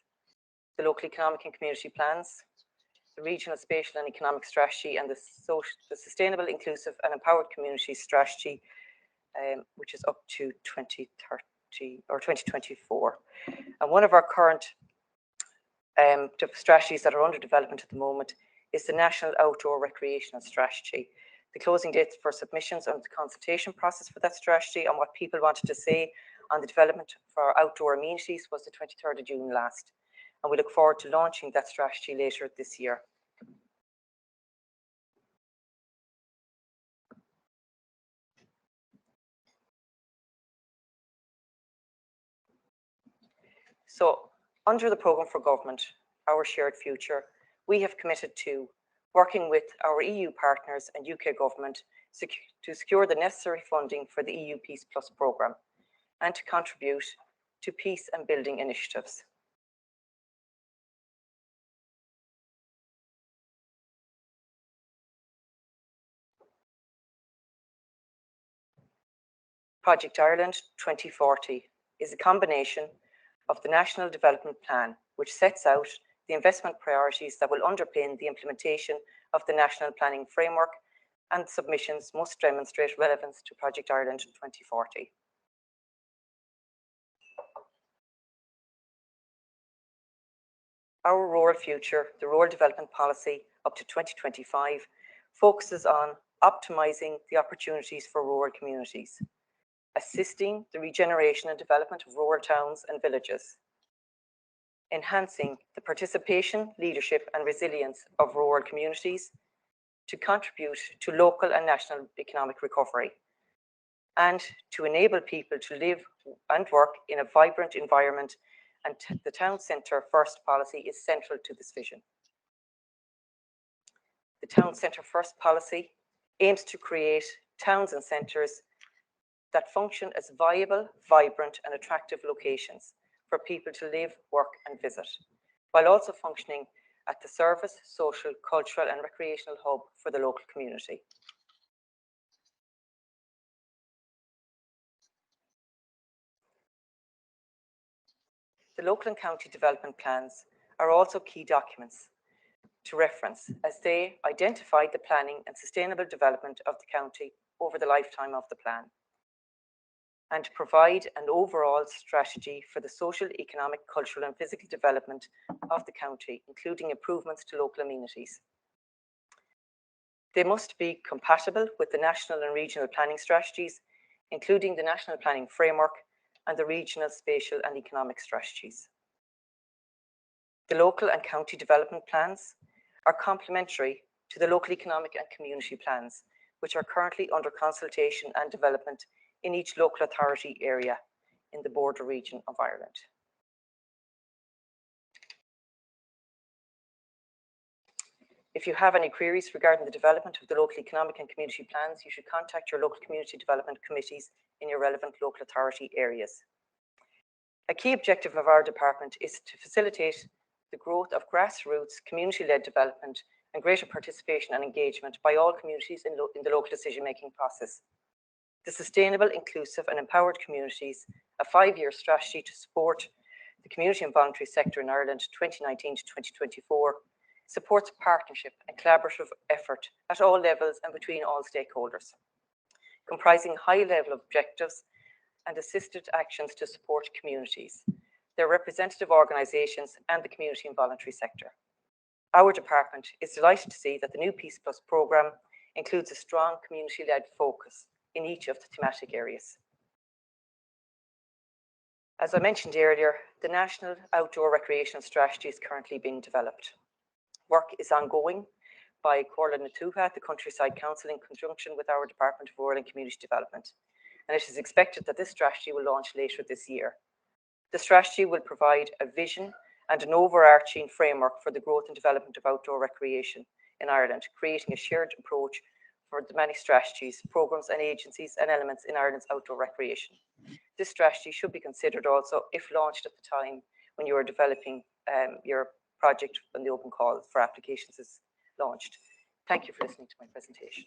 the Local Economic and Community Plans, the Regional Spatial and Economic Strategy, and the Sustainable, Inclusive and Empowered Community Strategy, which is up to 2030 or 2024. And one of our current strategies that are under development at the moment is the National Outdoor Recreational Strategy. The closing date for submissions and the consultation process for that strategy and what people wanted to say on the development for outdoor amenities was the 23rd of June last. And we look forward to launching that strategy later this year. So, under the Programme for Government, our Shared Future, we have committed to working with our EU partners and UK government to secure the necessary funding for the EU PEACEPLUS Programme and to contribute to peace and building initiatives. Project Ireland 2040 is a combination of the National Development Plan, which sets out the investment priorities that will underpin the implementation of the National Planning Framework, and submissions must demonstrate relevance to Project Ireland 2040. Our Rural Future, the Rural Development Policy up to 2025, focuses on optimising the opportunities for rural communities, assisting the regeneration and development of rural towns and villages, enhancing the participation, leadership and resilience of rural communities to contribute to local and national economic recovery, and to enable people to live and work in a vibrant environment, and the Town Centre First policy is central to this vision. The Town Centre First policy aims to create towns and centres that function as viable, vibrant and attractive locations for people to live, work and visit, while also functioning at the service, social, cultural and recreational hub for the local community. the local and county development plans are also key documents to reference as they identify the planning and sustainable development of the county over the lifetime of the plan and to provide an overall strategy for the social, economic, cultural and physical development of the county, including improvements to local amenities. They must be compatible with the national and regional planning strategies, including the National Planning Framework and the regional, spatial and economic strategies. The local and county development plans are complementary to the local economic and community plans, which are currently under consultation and development in each local authority area in the border region of Ireland. If you have any queries regarding the development of the local economic and community plans, you should contact your local community development committees in your relevant local authority areas. A key objective of our department is to facilitate the growth of grassroots, community-led development and greater participation and engagement by all communities in the local decision-making process. The Sustainable, Inclusive and Empowered Communities, a 5-year strategy to support the community and voluntary sector in Ireland 2019 to 2024, supports partnership and collaborative effort at all levels and between all stakeholders, comprising high-level objectives and assisted actions to support communities, their representative organisations and the community and voluntary sector. Our department is delighted to see that the new PEACEPLUS programme includes a strong community-led focus in each of the thematic areas. As I mentioned earlier, the National Outdoor Recreational Strategy is currently being developed. Work is ongoing by Corla Natuha, the Countryside Council, in conjunction with our Department of Rural and Community Development, and it is expected that this strategy will launch later this year. The strategy will provide a vision and an overarching framework for the growth and development of outdoor recreation in Ireland, creating a shared approach for the many strategies, programmes and agencies and elements in Ireland's outdoor recreation. This strategy should be considered also if launched at the time when you are developing your project when the open call for applications is launched. Thank you for listening to my presentation.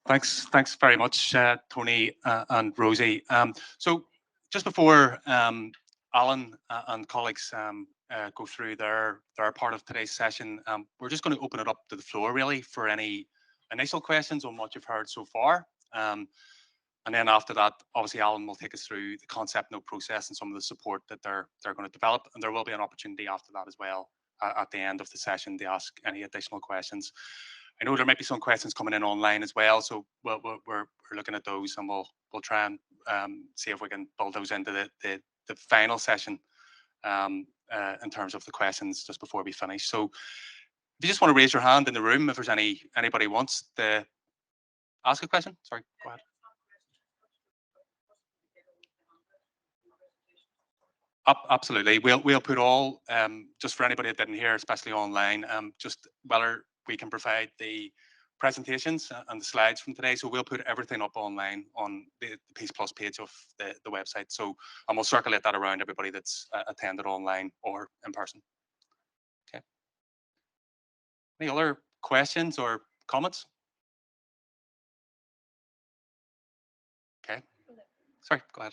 Thanks very much, Tony and Rosie. So just before Alan and colleagues go through their part of today's session, we're just going to open it up to the floor really for any initial questions on what you've heard so far. And then after that, obviously Alan will take us through the concept note process and some of the support that they're going to develop. And there will be an opportunity after that as well at the end of the session to ask any additional questions. I know there might be some questions coming in online as well, so we're looking at those, and we'll try and see if we can build those into the final session in terms of the questions just before we finish. So if you just want to raise your hand in the room if there's anybody wants to ask a question. Sorry, go ahead. Absolutely. We'll put all, just for anybody that didn't hear, especially online, just whether we can provide the presentations and the slides from today. So we'll put everything up online on the PEACEPLUS page of the website. So, and we'll circulate that around everybody that's attended online or in person. Okay. Any other questions or comments? Okay. Sorry, go ahead.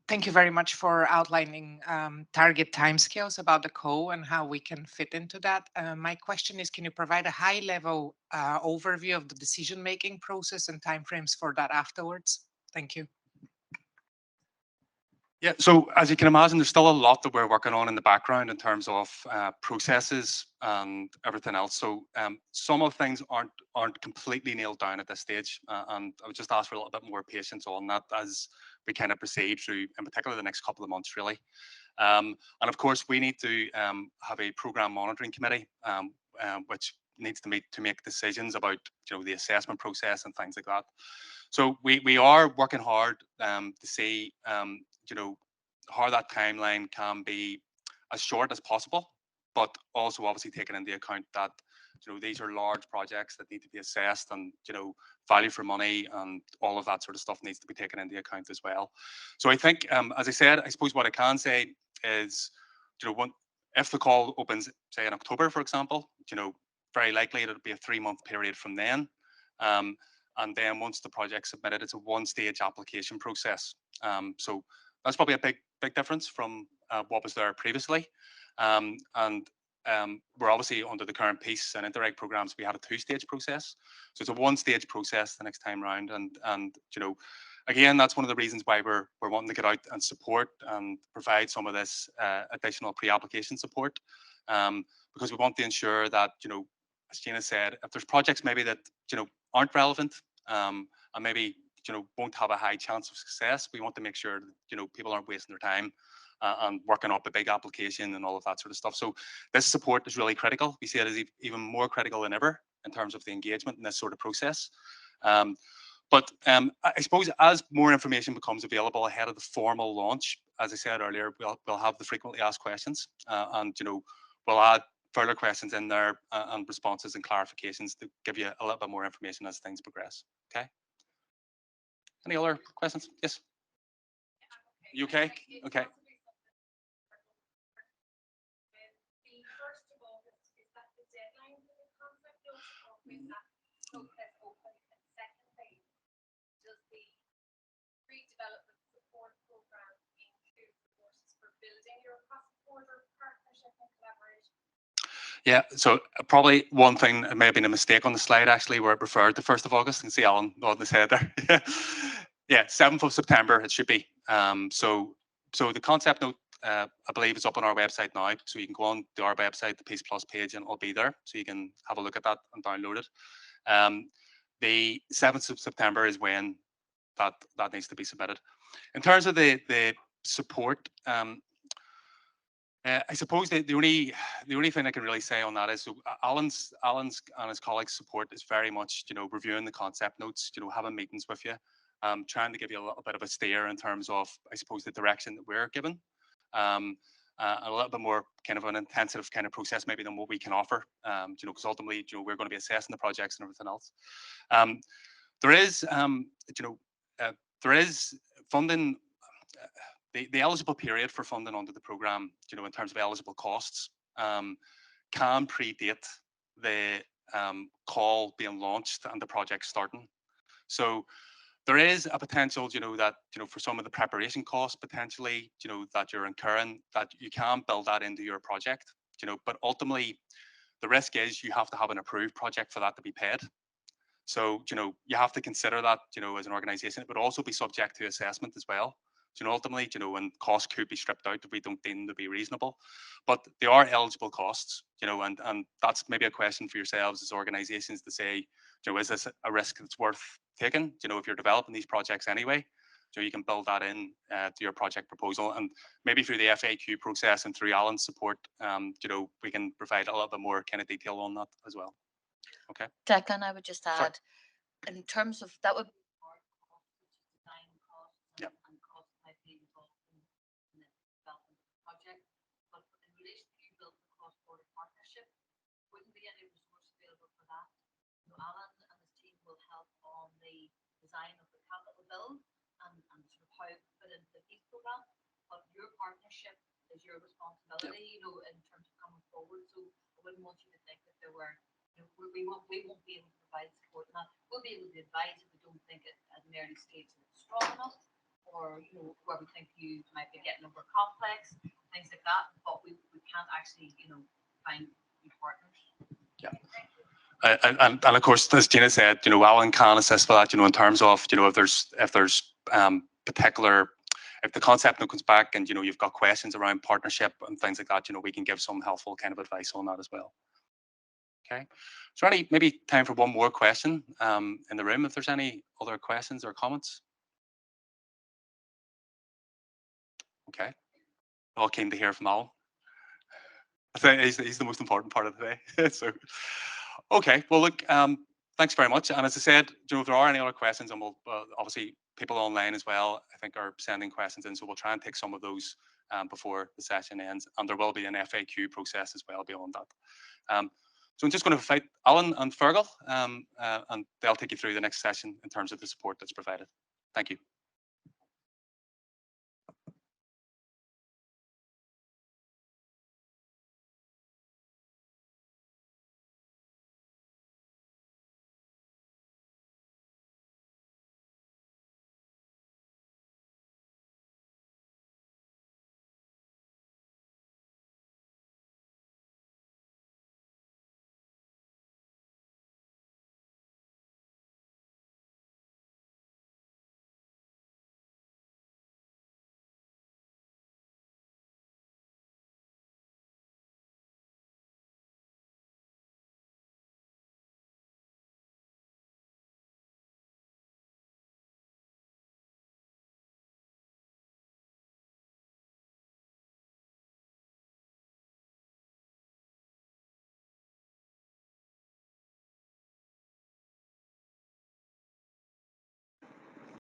Thank you very much for outlining target timescales about the CO and how we can fit into that. My question is, can you provide a high-level overview of the decision-making process and timeframes for that afterwards? Thank you. Yeah, so as you can imagine, there's still a lot that we're working on in the background in terms of processes and everything else. So some of the things aren't completely nailed down at this stage, and I would just ask for a little bit more patience on that as we kind of proceed through, in particular, the next couple of months, really. And of course, we need to have a programme monitoring committee, which needs to make decisions about the assessment process and things like that. So we are working hard to see how that timeline can be as short as possible, but also obviously taking into account that these are large projects that need to be assessed, and value for money and all of that sort of stuff needs to be taken into account as well. So I think, as I said, I suppose what I can say is, if the call opens, say in October, for example, very likely it'll be a 3-month period from then. And then once the project's submitted, it's a one-stage application process. So that's probably a big difference from what was there previously. We're obviously under the current PEACE and Interreg programs, we had a 2-stage process. So it's a 1-stage process the next time round. And you know, again, that's one of the reasons why we're wanting to get out and support and provide some of this additional pre-application support, because we want to ensure that, you know, as Gina said, if there's projects maybe that, you know, aren't relevant and maybe, you know, won't have a high chance of success, we want to make sure that, you know, people aren't wasting their time and working up a big application and all of that sort of stuff. So this support is really critical. We see it as even more critical than ever in terms of the engagement in this sort of process. But I suppose as more information becomes available ahead of the formal launch, as I said earlier, we'll have the frequently asked questions, and you know, we'll add further questions in there and responses and clarifications to give you a little bit more information as things progress. Okay. Any other questions? Yes. You okay? Okay. Yeah, so probably one thing, it may have been a mistake on the slide actually, where it referred to 1st of August. You can see Alan nodding his head there. Yeah, 7th of September it should be. So the concept note, I believe, is up on our website now. So you can go on to our website, the Peace Plus page, and it'll be there. So you can have a look at that and download it. The 7th of September is when that needs to be submitted. In terms of the support, I suppose the only thing I can really say on that is, so Alan's and his colleagues' support is very much, you know, reviewing the concept notes, you know, having meetings with you, trying to give you a little bit of a steer in terms of, I suppose, the direction that we're given, a little bit more kind of an intensive kind of process maybe than what we can offer, you know, because ultimately, you know, we're going to be assessing the projects and everything else. There is, you know, there is funding. The eligible period for funding under the programme, you know, in terms of eligible costs, can predate the call being launched and the project starting. So there is a potential, you know, that, you know, for some of the preparation costs potentially, you know, that you're incurring, that you can build that into your project, you know, but ultimately the risk is you have to have an approved project for that to be paid. So, you know, you have to consider that, you know, as an organisation. It would also be subject to assessment as well. You know, ultimately, you know, and costs could be stripped out if we don't deem them to be reasonable. But they are eligible costs, you know, and that's maybe a question for yourselves as organisations to say, you know, is this a risk that's worth taking? You know, if you're developing these projects anyway, so you can build that in to your project proposal, and maybe through the FAQ process and through Alan's support, you know, we can provide a little bit more kind of detail on that as well. Okay. Declan, I would just add, in terms of that would. Yep. Wouldn't be any resource available for that. So Alan and his team will help on the design of the capital bill and sort of how it fit into the PEACE programme. But your partnership is your responsibility, you know, in terms of coming forward. So I wouldn't want you to think that there were, you know, we won't be able to provide support on that. We'll be able to advise if we don't think it at an early stage it's strong enough, or, you know, where we think you might be getting over complex, things like that. But we can't actually, you know, find partners. Yeah. And of course, as Gina said, you know, Alan can assist for that, you know, in terms of, you know, if there's particular, if the concept note comes back and, you know, you've got questions around partnership and things like that, you know, we can give some helpful kind of advice on that as well. Okay. Is there any, maybe time for one more question in the room, if there's any other questions or comments? Okay. All keen to hear from Alan. I think he's the most important part of the day. So, okay, well, look, thanks very much. And as I said, you know, if there are any other questions, and we'll obviously people online as well, I think, are sending questions in, so we'll try and take some of those before the session ends. And there will be an FAQ process as well beyond that. So I'm just going to invite Alan and Fergal, and they'll take you through the next session in terms of the support that's provided. Thank you.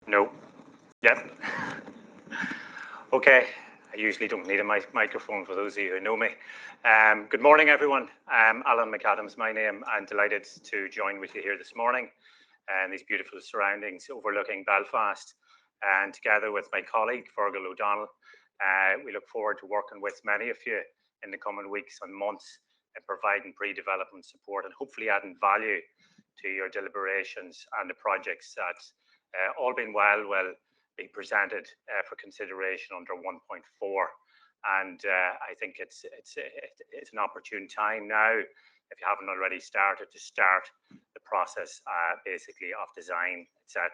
No. Yep. Okay. I usually don't need a microphone for those of you who know me. Good morning, everyone. Alan McAdams, my name. I'm delighted to join with you here this morning and these beautiful surroundings overlooking Belfast. And together with my colleague, Fergal O'Donnell, we look forward to working with many of you in the coming weeks and months in providing pre-development support and hopefully adding value to your deliberations and the projects that, all being well, will be presented for consideration under 1.4. And I think it's an opportune time now, if you haven't already started, to start the process basically of design, etc.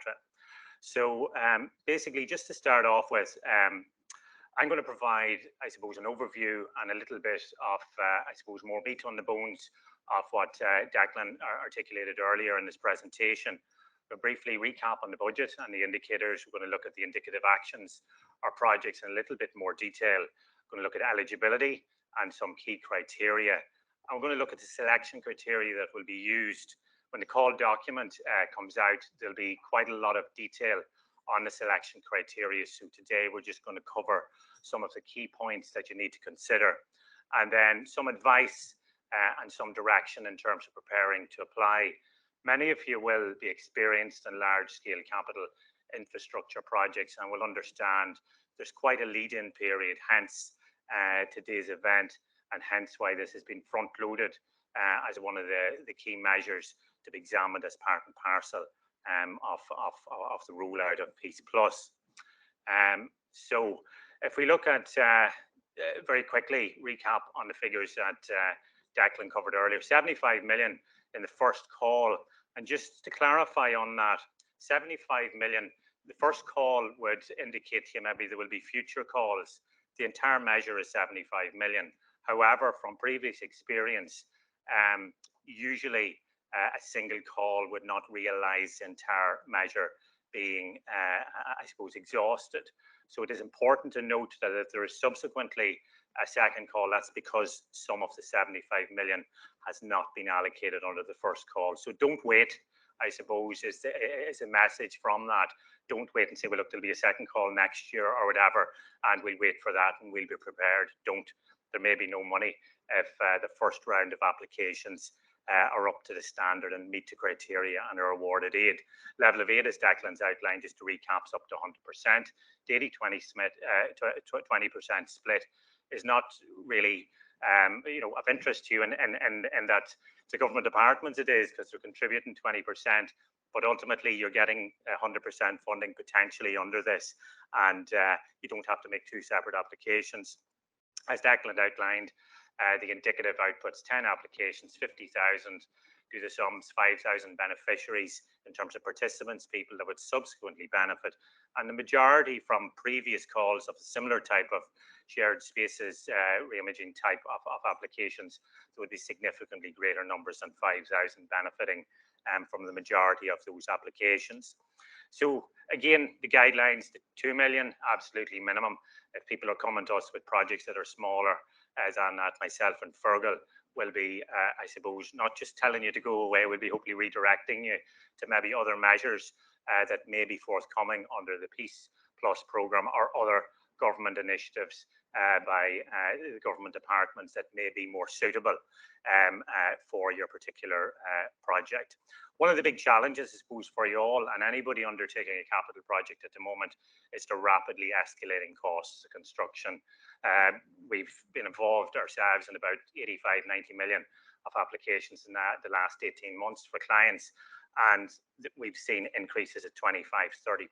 So basically, just to start off with, I'm going to provide, I suppose, an overview and a little bit of, I suppose, more meat on the bones of what Declan articulated earlier in this presentation. We'll briefly recap on the budget and the indicators. We're going to look at the indicative actions or projects in a little bit more detail. We're going to look at eligibility and some key criteria. And we're going to look at the selection criteria that will be used when the call document comes out. There'll be quite a lot of detail on the selection criteria. So today we're just going to cover some of the key points that you need to consider, and then some advice and some direction in terms of preparing to apply. Many of you will be experienced in large-scale capital infrastructure projects and will understand there's quite a lead-in period, hence today's event, and hence why this has been front-loaded as one of the key measures to be examined as part and parcel of the rollout of Peace Plus. So if we look at very quickly recap on the figures that Declan covered earlier, 75 million in the first call. And just to clarify on that, 75 million, the first call would indicate to you maybe there will be future calls. The entire measure is 75 million. However, from previous experience, usually a single call would not realize the entire measure being, I suppose, exhausted. So it is important to note that if there is subsequently a second call, that's because some of the 75 million has not been allocated under the first call. So don't wait, I suppose, is a message from that. Don't wait and say, well, look, there'll be a second call next year or whatever, and we'll wait for that and we'll be prepared. Don't. There may be no money if the first round of applications are up to the standard and meet the criteria and are awarded aid. Level of aid, as Declan's outlined, just to recap, is up to 100%. The 80-20 split, 20% split is not really of interest to you, and that the government departments it is, because they're contributing 20%, but ultimately you're getting 100% funding potentially under this, and you don't have to make two separate applications. As Declan outlined, the indicative outputs, 10 applications, 50,000 do the sums, 5,000 beneficiaries in terms of participants, people that would subsequently benefit. And the majority from previous calls of a similar type of shared spaces, re-imaging type of applications, there would be significantly greater numbers than 5,000 benefiting from the majority of those applications. So again, the guidelines, the 2 million, absolutely minimum. If people are coming to us with projects that are smaller, as on that, myself and Fergal will be, I suppose, not just telling you to go away, we'll be hopefully redirecting you to maybe other measures that may be forthcoming under the Peace Plus programme or other government initiatives by the government departments that may be more suitable for your particular project. One of the big challenges, I suppose, for you all and anybody undertaking a capital project at the moment is the rapidly escalating costs of construction. We've been involved ourselves in about 85, 90 million of applications in the last 18 months for clients, and we've seen increases of 25, 30%,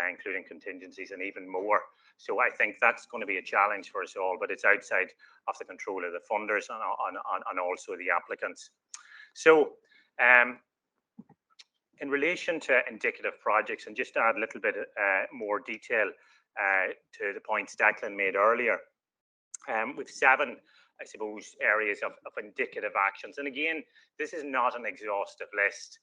including contingencies and even more. So I think that's going to be a challenge for us all, but it's outside of the control of the funders and also the applicants. So in relation to indicative projects, and just to add a little bit more detail to the points Declan made earlier, with 7, I suppose, areas of indicative actions. And again, this is not an exhaustive list.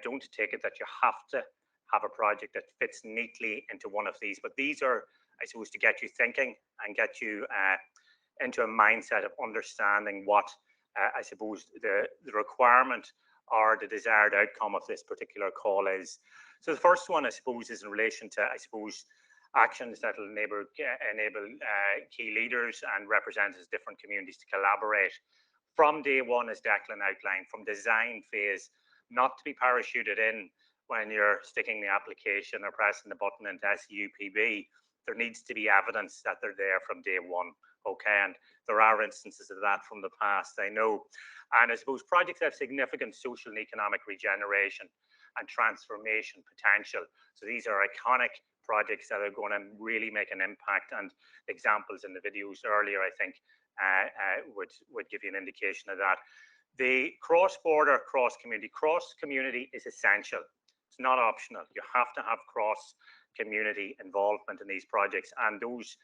Don't take it that you have to have a project that fits neatly into one of these, but these are, I suppose, to get you thinking and get you into a mindset of understanding what, I suppose, the requirement or the desired outcome of this particular call is. So the first one, I suppose, is in relation to, actions that will enable key leaders and representatives of different communities to collaborate from day one, as Declan outlined, from design phase, not to be parachuted in when you're sticking the application or pressing the button into SEUPB. There needs to be evidence that they're there from day one, okay? And there are instances of that from the past, I know. And I suppose projects have significant social and economic regeneration and transformation potential. So these are iconic projects that are going to really make an impact, and examples in the videos earlier, I think, would give you an indication of that. The cross-border, cross-community is essential. It's not optional. You have to have cross-community involvement in these projects, and those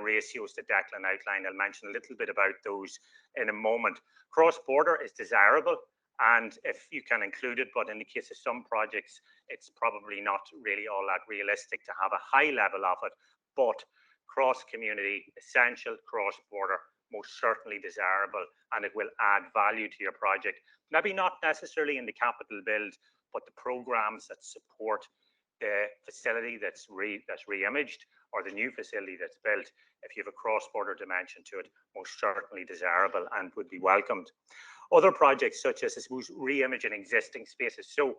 ratios that Declan outlined, I'll mention a little bit about those in a moment. Cross-border is desirable, and if you can include it, but in the case of some projects, it's probably not really all that realistic to have a high level of it. But cross-community, essential, cross-border, most certainly desirable, and it will add value to your project. Maybe not necessarily in the capital build, but the programs that support the facility that's re-imaged or the new facility that's built. If you have a cross-border dimension to it, most certainly desirable and would be welcomed. Other projects such as, I suppose, re-imaging existing spaces. So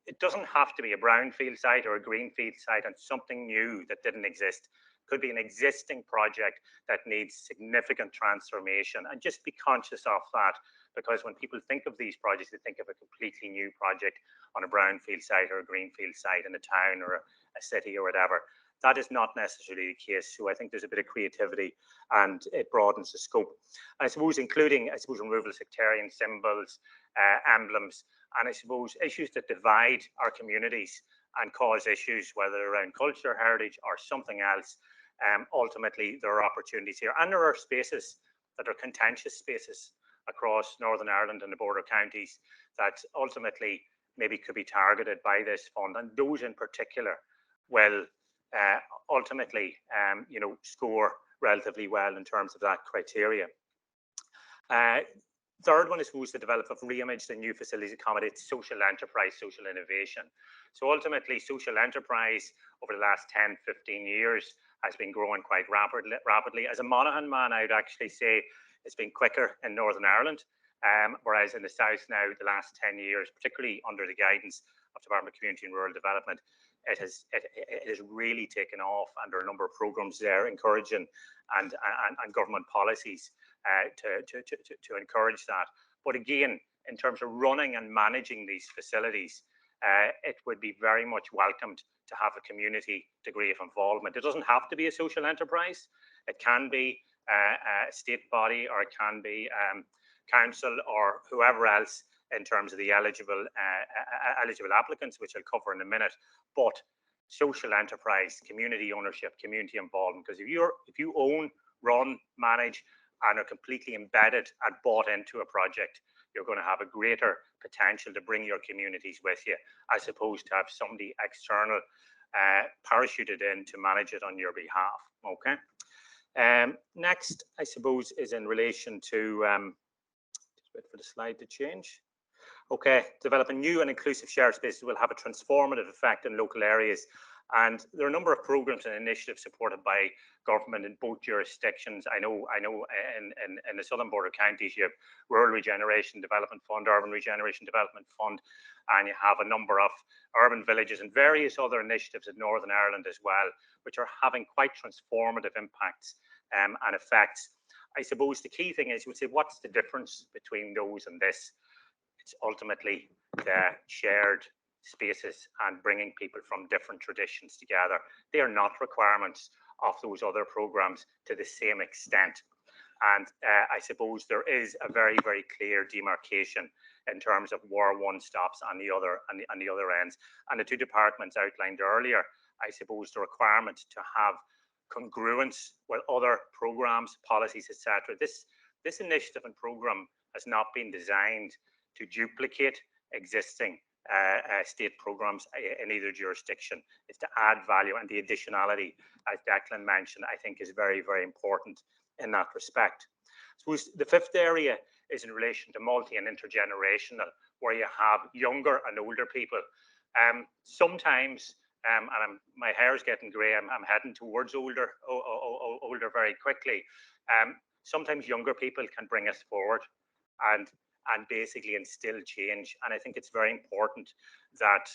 it doesn't have to be a brownfield site or a greenfield site and something new that didn't exist. Could be an existing project that needs significant transformation, and just be conscious of that, because when people think of these projects, they think of a completely new project on a brownfield site or a greenfield site in a town or a city or whatever. That is not necessarily the case. So I think there's a bit of creativity and it broadens the scope. I suppose including, removal of sectarian symbols, emblems, and I suppose issues that divide our communities and cause issues, whether around culture, heritage, or something else. Ultimately, there are opportunities here, and there are spaces that are contentious spaces across Northern Ireland and the border counties that ultimately maybe could be targeted by this fund, and those in particular will ultimately, score relatively well in terms of that criteria. Third one is the development of re-imaged and new facilities accommodate social enterprise, social innovation. So ultimately, social enterprise over the last 10, 15 years has been growing quite rapidly. As a Monaghan man, I would actually say it's been quicker in Northern Ireland, whereas in the South now, the last 10 years, particularly under the guidance of the Department of Community and Rural Development, it has really taken off, and there are a number of programs there encouraging and government policies to encourage that. But again, in terms of running and managing these facilities, it would be very much welcomed to have a community degree of involvement. It doesn't have to be a social enterprise. It can be a state body, or it can be council or whoever else in terms of the eligible applicants, which I'll cover in a minute. But social enterprise, community ownership, community involvement, because if you own, run, manage, and are completely embedded and bought into a project, you're going to have a greater potential to bring your communities with you, as opposed to have somebody external parachuted in to manage it on your behalf. Okay. Next, I suppose, is in relation to just wait for the slide to change. Okay, developing new and inclusive shared spaces will have a transformative effect in local areas. And there are a number of programs and initiatives supported by government in both jurisdictions. I know in the southern border counties, you have Rural Regeneration Development Fund, Urban Regeneration Development Fund, and you have a number of urban villages and various other initiatives in Northern Ireland as well, which are having quite transformative impacts and effects. I suppose the key thing is, you would say, what's the difference between those and this? It's ultimately the shared spaces and bringing people from different traditions together. They are not requirements of those other programs to the same extent. And I suppose there is a very, very clear demarcation in terms of where one stops on the other ends. And the two departments outlined earlier, I suppose the requirement to have congruence with other programs, policies, etc. This initiative and program has not been designed to duplicate existing state programs in either jurisdiction. It's to add value, and the additionality, as Declan mentioned, I think is very, very important in that respect. So the fifth area is in relation to multi and intergenerational, where you have younger and older people Sometimes, and my hair's getting grey, I'm heading towards older very quickly. Sometimes younger people can bring us forward and basically instill change. And I think it's very important that,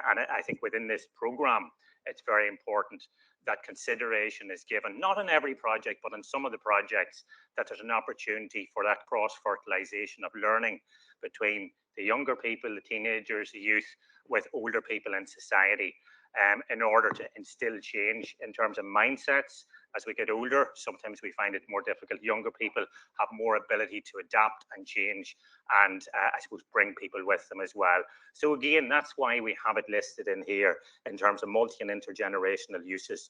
and I think within this programme, it's very important that consideration is given, not on every project, but on some of the projects, that there's an opportunity for that cross-fertilisation of learning between the younger people, the teenagers, the youth, with older people in society, in order to instill change in terms of mindsets. As we get older, sometimes we find it more difficult. Younger people have more ability to adapt and change, and I suppose bring people with them as well. So again, that's why we have it listed in here in terms of multi and intergenerational uses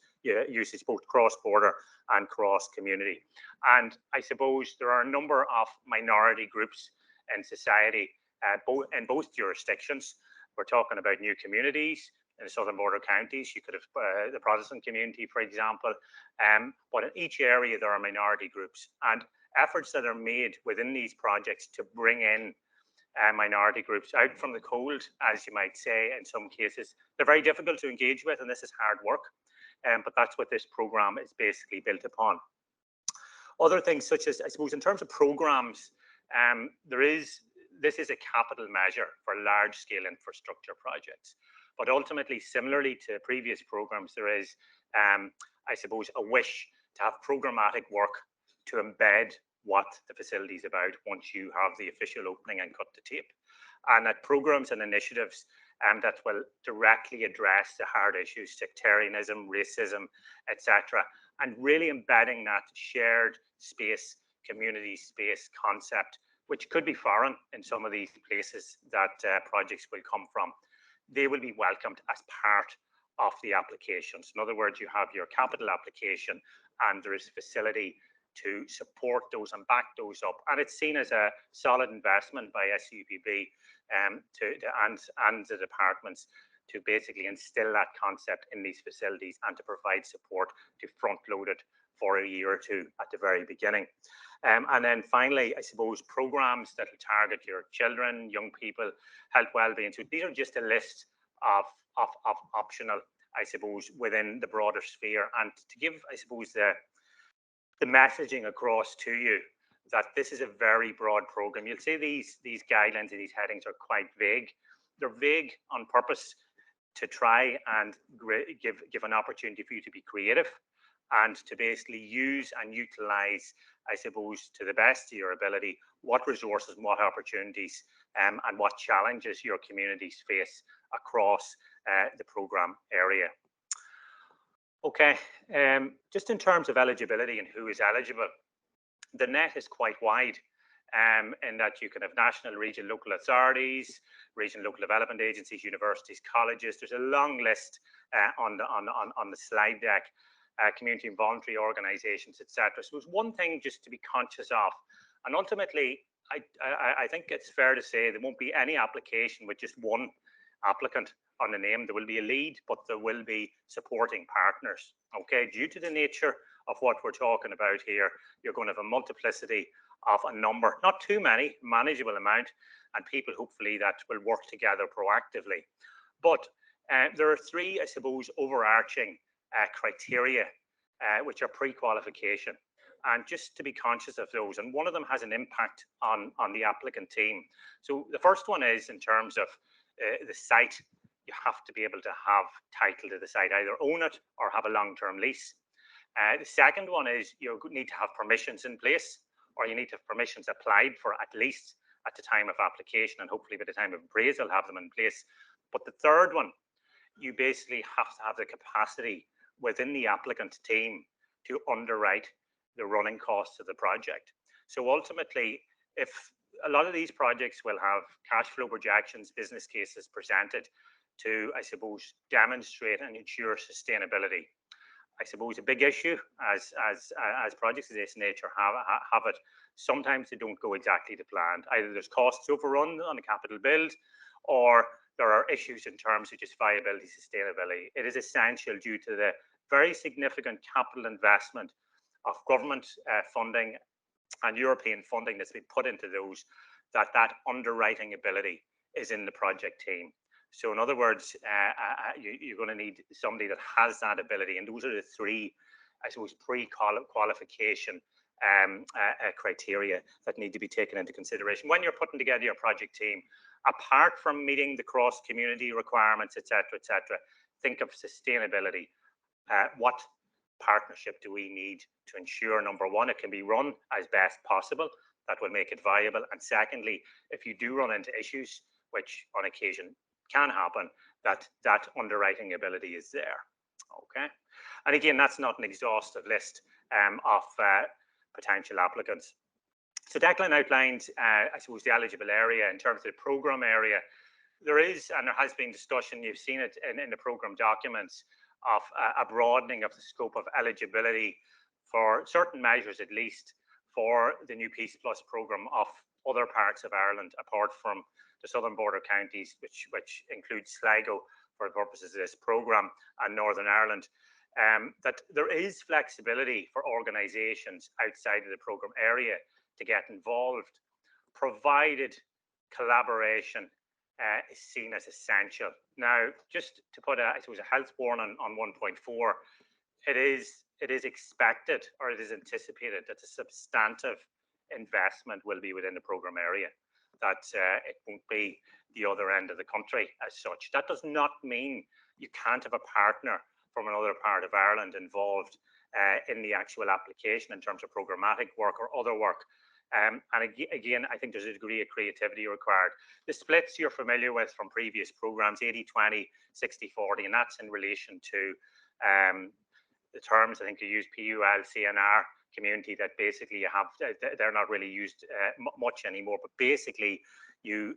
both cross-border and cross-community. And I suppose there are a number of minority groups in society, in both jurisdictions. We're talking about new communities. In the southern border counties, you could have the Protestant community, for example, but in each area there are minority groups, and efforts that are made within these projects to bring in minority groups out from the cold, as you might say, in some cases. They're very difficult to engage with, and this is hard work, but that's what this programme is basically built upon. Other things such as, I suppose, in terms of programmes, this is a capital measure for large-scale infrastructure projects. But ultimately, similarly to previous programmes, there is, I suppose, a wish to have programmatic work to embed what the facility is about once you have the official opening and cut the tape. And that programmes and initiatives that will directly address the hard issues, sectarianism, racism, etc., and really embedding that shared space, community space concept, which could be foreign in some of these places that projects will come from. They will be welcomed as part of the applications. In other words, you have your capital application and there is facility to support those and back those up. And it's seen as a solid investment by SEUPB and the departments to basically instill that concept in these facilities and to provide support to front load it for a year or two at the very beginning. And then finally, I suppose, programs that will target your children, young people, health, well-being. So these are just a list of optional, I suppose, within the broader sphere. And to give, I suppose, the messaging across to you that this is a very broad program. You'll see these guidelines and these headings are quite vague. They're vague on purpose to try and give an opportunity for you to be creative and to basically use and utilize, I suppose, to the best of your ability, what resources and what opportunities and what challenges your communities face across the programme area. Okay, just in terms of eligibility and who is eligible, the net is quite wide in that you can have national, regional, local authorities, regional, local development agencies, universities, colleges. There's a long list on the slide deck. Community and voluntary organisations, etc. So there's one thing just to be conscious of, and ultimately, I think it's fair to say there won't be any application with just one applicant on the name. There will be a lead, but there will be supporting partners. Okay, due to the nature of what we're talking about here, you're going to have a multiplicity of a number, not too many, manageable amount, and people hopefully that will work together proactively. But there are three, I suppose, overarching criteria which are pre-qualification, and just to be conscious of those, and one of them has an impact on the applicant team. So the first one is in terms of the site. You have to be able to have title to the site, either own it or have a long-term lease. The second one is you need to have permissions in place, or you need to have permissions applied for at least at the time of application, and hopefully by the time of appraisal have them in place. But the third one, you basically have to have the capacity within the applicant team to underwrite the running costs of the project. So ultimately, if a lot of these projects will have cash flow projections, business cases presented to, I suppose, demonstrate and ensure sustainability. I suppose a big issue as projects of this nature have it, sometimes they don't go exactly to plan. Either there's costs overrun on the capital build, or there are issues in terms of just viability, sustainability. It is essential, due to the very significant capital investment of government funding and European funding that's been put into those, that underwriting ability is in the project team. So in other words, you're going to need somebody that has that ability. And those are the three, I suppose, pre-qualification criteria that need to be taken into consideration when you're putting together your project team. Apart from meeting the cross-community requirements, etc., think of sustainability. What partnership do we need to ensure, number one, it can be run as best possible, that will make it viable, and secondly, if you do run into issues, which on occasion can happen, that underwriting ability is there. Okay, and again, that's not an exhaustive list of potential applicants. So Declan outlined, I suppose, the eligible area in terms of the programme area. There is, and there has been discussion, you've seen it in the programme documents, of a broadening of the scope of eligibility for certain measures, at least, for the new Peace Plus programme of other parts of Ireland, apart from the southern border counties, which includes Sligo for the purposes of this programme, and Northern Ireland. That there is flexibility for organisations outside of the programme area to get involved, provided collaboration is seen as essential. Now, just to put I suppose a health warning on 1.4, it is expected, or it is anticipated, that the substantive investment will be within the programme area, that it won't be the other end of the country as such. That does not mean you can't have a partner from another part of Ireland involved in the actual application in terms of programmatic work or other work. And again, I think there's a degree of creativity required. The splits you're familiar with from previous programs, 80-20, 60-40, and that's in relation to the terms, I think you use PUL, CNR, community, that basically you have, they're not really used much anymore, but basically you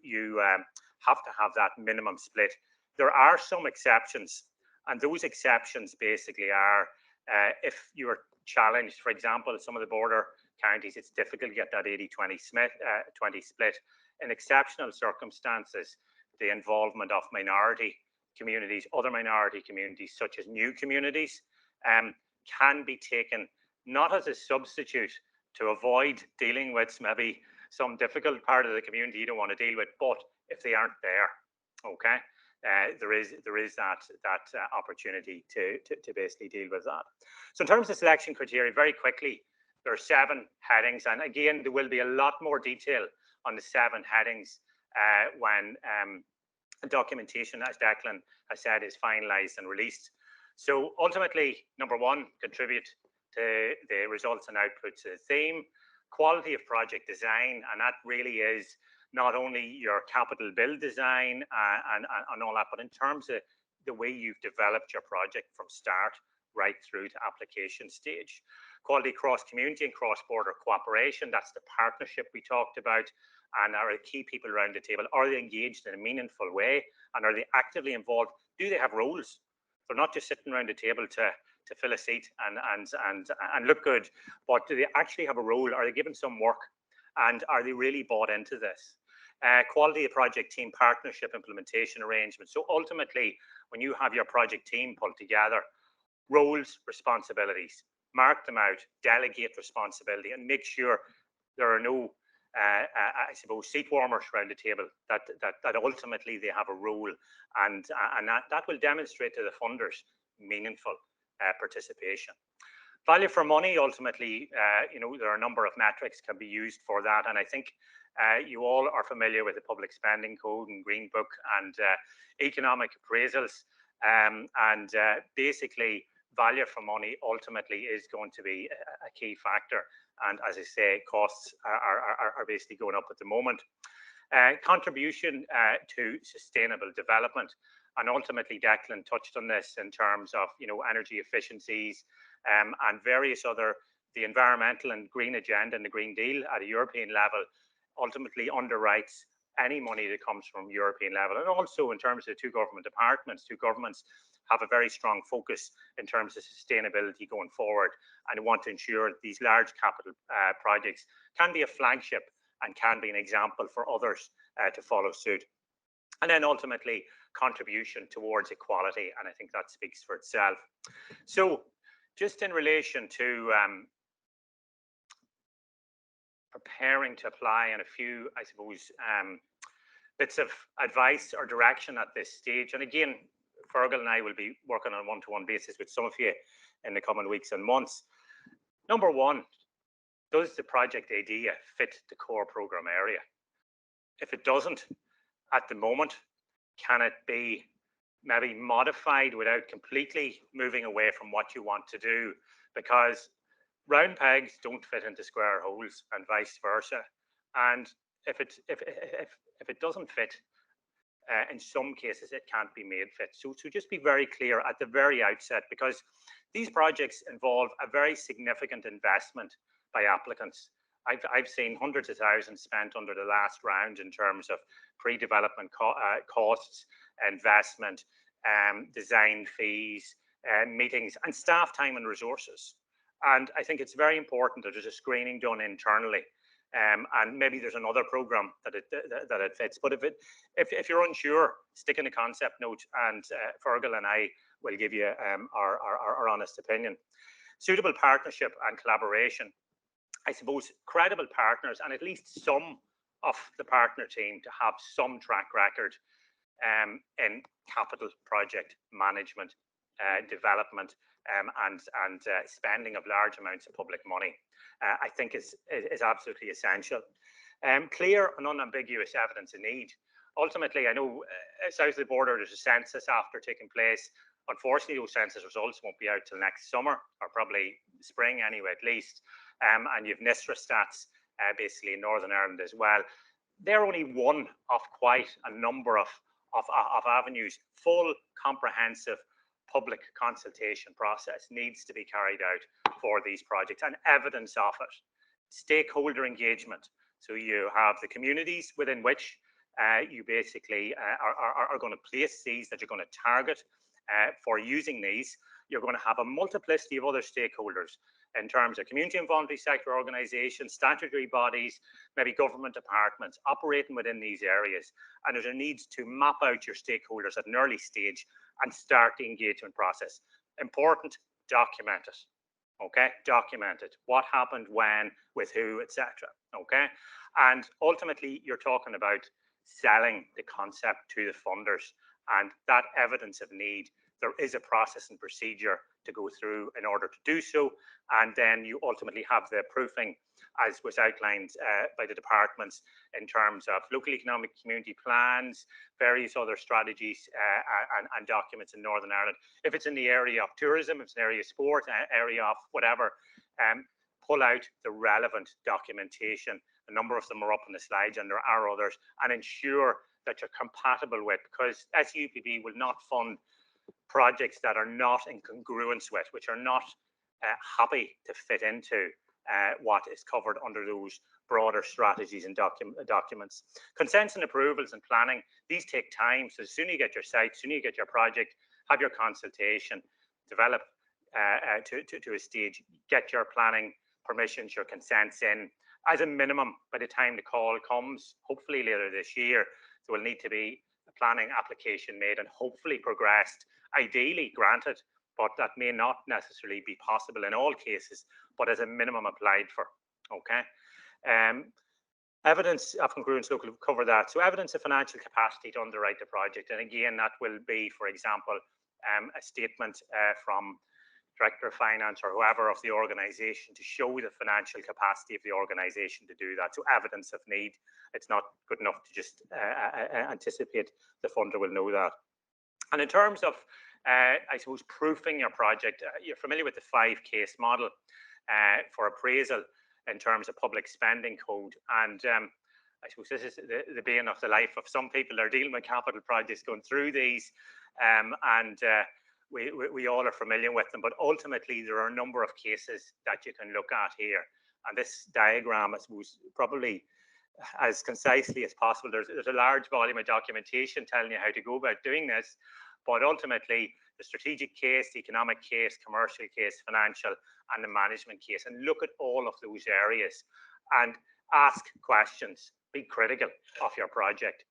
have to have that minimum split. There are some exceptions, and those exceptions basically are if you're challenged, for example, some of the border counties, it's difficult to get that 80-20 split. In exceptional circumstances, the involvement of minority communities, other minority communities, such as new communities, can be taken not as a substitute to avoid dealing with maybe some difficult part of the community you don't want to deal with, but if they aren't there, okay, there is that opportunity to basically deal with that. So in terms of selection criteria, very quickly, there are 7 headings, and again, there will be a lot more detail on the 7 headings when documentation, as Declan has said, is finalised and released. So ultimately, number 1, contribute to the results and outputs of the theme, quality of project design, and that really is not only your capital build design and all that, but in terms of the way you've developed your project from start right through to application stage. Quality cross-community and cross-border cooperation, that's the partnership we talked about, and are the key people around the table. Are they engaged in a meaningful way, and are they actively involved? Do they have roles? They're not just sitting around the table to fill a seat and look good, but do they actually have a role? Are they given some work, and are they really bought into this? Quality of project team partnership implementation arrangements. So ultimately, when you have your project team pulled together, roles, responsibilities, mark them out, delegate responsibility, and make sure there are no, I suppose, seat warmers around the table, that ultimately they have a role, and that will demonstrate to the funders meaningful participation. Value for money, ultimately, there are a number of metrics can be used for that, and I think you all are familiar with the Public Spending Code and Green Book and economic appraisals, and basically value for money ultimately is going to be a key factor, and as I say, costs are basically going up at the moment. Contribution to sustainable development, and ultimately Declan touched on this in terms of energy efficiencies and various other, the environmental and green agenda and the Green Deal at a European level ultimately underwrites any money that comes from European level. And also in terms of the two government departments, two governments have a very strong focus in terms of sustainability going forward, and want to ensure that these large capital projects can be a flagship and can be an example for others to follow suit. And then ultimately contribution towards equality, and I think that speaks for itself. So just in relation to preparing to apply, and a few, I suppose, bits of advice or direction at this stage. And again, Fergal and I will be working on a one-to-one basis with some of you in the coming weeks and months. Number one, does the project idea fit the core programme area? If it doesn't, at the moment, can it be maybe modified without completely moving away from what you want to do? Because round pegs don't fit into square holes and vice versa. And if it doesn't fit, in some cases it can't be made fit. So just be very clear at the very outset, because these projects involve a very significant investment by applicants. I've seen hundreds of thousands spent under the last round in terms of pre-development costs, investment, design fees, meetings, and staff time and resources. And I think it's very important that there's a screening done internally, and maybe there's another program that it fits. But if you're unsure, stick in a concept note, and Fergal and I will give you our honest opinion. Suitable partnership and collaboration. I suppose credible partners, and at least some of the partner team to have some track record in capital project management, development, and spending of large amounts of public money, I think is absolutely essential. Clear and unambiguous evidence of need. Ultimately, I know south of the border there's a census after taking place. Unfortunately, those census results won't be out till next summer, or probably spring anyway, at least. And you've NISRA stats basically in Northern Ireland as well. They're only one of quite a number of avenues. Full, comprehensive public consultation process needs to be carried out for these projects, and evidence of it. Stakeholder engagement. So you have the communities within which you basically are going to place these, that you're going to target for using these. You're going to have a multiplicity of other stakeholders in terms of community and voluntary sector organisations, statutory bodies, maybe government departments operating within these areas. And there's a need to map out your stakeholders at an early stage and start the engagement process. Important, document it. Okay, document it. What happened, when, with who, etc. Okay, and ultimately you're talking about selling the concept to the funders, and that evidence of need. There is a process and procedure to go through in order to do so, and then you ultimately have the proofing, as was outlined by the departments, in terms of local economic community plans, various other strategies and documents in Northern Ireland. If it's in the area of tourism, if it's an area of sport, area of whatever, pull out the relevant documentation. A number of them are up on the slides, and there are others, and ensure that you're compatible with, because SEUPB will not fund projects that are not in congruence with, which are not happy to fit into what is covered under those broader strategies and documents. Consents and approvals and planning, these take time. So the sooner you get your site, the sooner you get your project, have your consultation, develop to a stage, get your planning permissions, your consents in. As a minimum, by the time the call comes, hopefully later this year, there will need to be a planning application made and hopefully progressed, ideally granted, but that may not necessarily be possible in all cases, but as a minimum applied for. Okay. Evidence of congruence, local, we'll cover that. So evidence of financial capacity to underwrite the project. And again, that will be, for example, a statement from Director of Finance or whoever of the organisation to show the financial capacity of the organisation to do that. So evidence of need. It's not good enough to just anticipate the funder will know that. And in terms of, I suppose, proofing your project, you're familiar with the 5-case model for appraisal in terms of public spending code. And I suppose this is the bane of the life of some people. They're dealing with capital projects, going through these, we all are familiar with them, but ultimately there are a number of cases that you can look at here. And this diagram, I suppose, probably as concisely as possible, there's a large volume of documentation telling you how to go about doing this, but ultimately the strategic case, the economic case, commercial case, financial, and the management case, and look at all of those areas and ask questions, be critical of your project.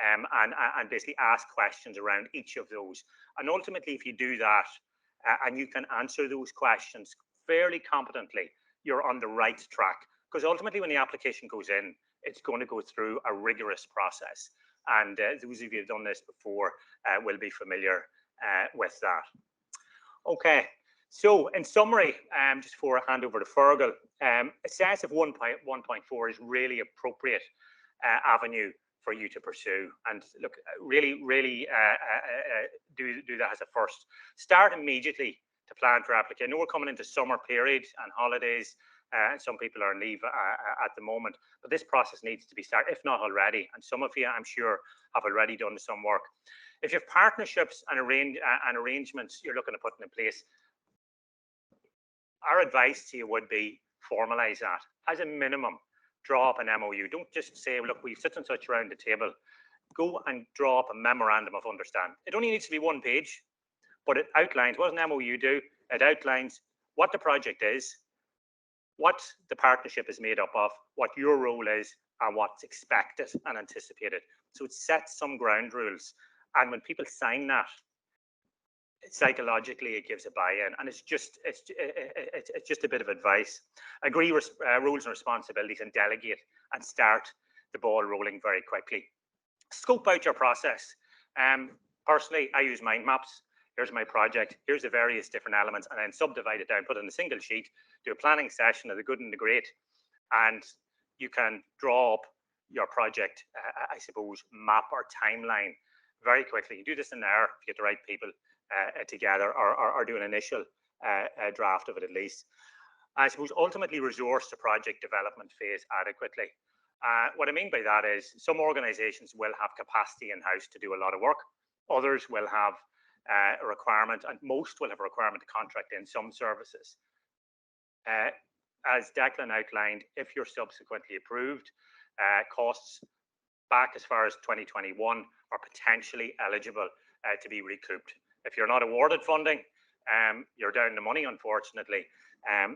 And basically ask questions around each of those. And ultimately, if you do that and you can answer those questions fairly competently, you're on the right track. Because ultimately, when the application goes in, it's going to go through a rigorous process. and those of you who've done this before will be familiar with that. Okay, so in summary, just before I hand over to Fergal, assess if 1.4 is really appropriate avenue for you to pursue, and look, really do that as a first. Start immediately to plan for application. I know we're coming into summer period and holidays, and some people are on leave at the moment, but this process needs to be started, if not already. And some of you, I'm sure, have already done some work. If you have partnerships and arrangements you're looking to put in place, our advice to you would be formalise that. As a minimum, draw up an MOU. Don't just say, look, we sit and such around the table. Go and draw up a memorandum of understanding. It only needs to be 1 page, but it outlines, what does an MOU do? It outlines what the project is, what the partnership is made up of, what your role is, and what's expected and anticipated. So it sets some ground rules. And when people sign that, psychologically it gives a buy-in, and it's just a bit of advice. Agree rules and responsibilities and delegate, and start the ball rolling very quickly. Scope out your process. Personally, I use mind maps. Here's my project, here's the various different elements, and then subdivide it down, put it in a single sheet, do a planning session of the good and the great, and you can draw up your project, I suppose, map or timeline very quickly. You do this in an hour if you get the right people together, or do an initial draft of it at least. I suppose ultimately resource the project development phase adequately. What I mean by that is some organisations will have capacity in-house to do a lot of work. Others will have a requirement, and most will have a requirement to contract in some services. As Declan outlined, if you're subsequently approved, costs back as far as 2021 are potentially eligible to be recouped. If you're not awarded funding, you're down the money, unfortunately,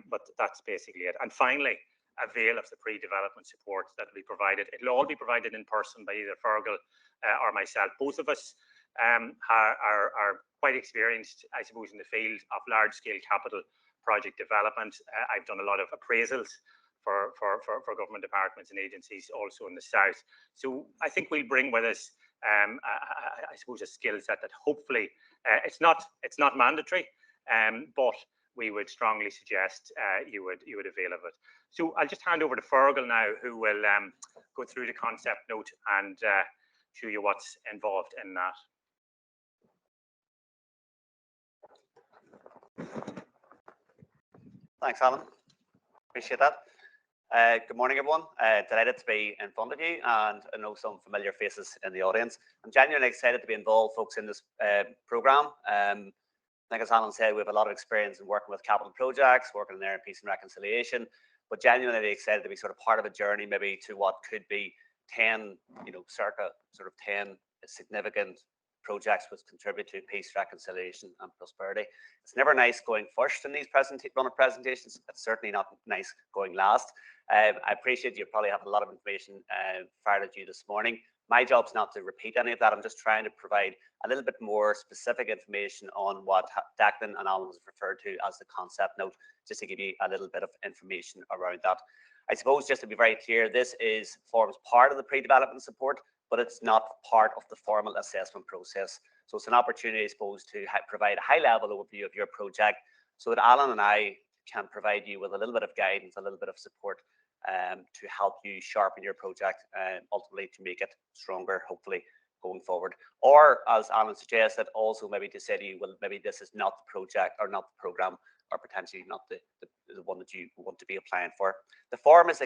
but that's basically it. And finally, avail of the pre-development support that will be provided. It'll all be provided in person by either Fergal or myself. Both of us are quite experienced, I suppose, in the field of large-scale capital project development. I've done a lot of appraisals for government departments and agencies also in the south. So I think we'll bring with us, I suppose, a skill set that hopefully it's not mandatory, but we would strongly suggest you would avail of it. So I'll just hand over to Fergal now, who will go through the concept note and show you what's involved in that. Thanks, Alan. Appreciate that. Good morning, everyone. Delighted to be in front of you, and I know some familiar faces in the audience. I'm genuinely excited to be involved, folks, in this programme. I think, as Alan said, we have a lot of experience in working with capital projects, working there in peace and reconciliation, but genuinely excited to be sort of part of a journey maybe to what could be 10, circa sort of 10 significant projects which contribute to peace, reconciliation and prosperity. It's never nice going first in these run of presentations. It's certainly not nice going last. I appreciate you probably have a lot of information fired at you this morning. My job's not to repeat any of that. I'm just trying to provide a little bit more specific information on what Declan and Alan was referred to as the concept note, just to give you a little bit of information around that. I suppose, just to be very clear, this forms part of the pre-development support, but it's not part of the formal assessment process. So it's an opportunity, I suppose, to provide a high-level overview of your project so that Alan and I can provide you with a little bit of guidance, a little bit of support to help you sharpen your project and ultimately to make it stronger, hopefully, going forward. Or, as Alan suggested, also maybe to say to you, well, maybe this is not the project or not the programme, or potentially not the one that you want to be applying for. The form is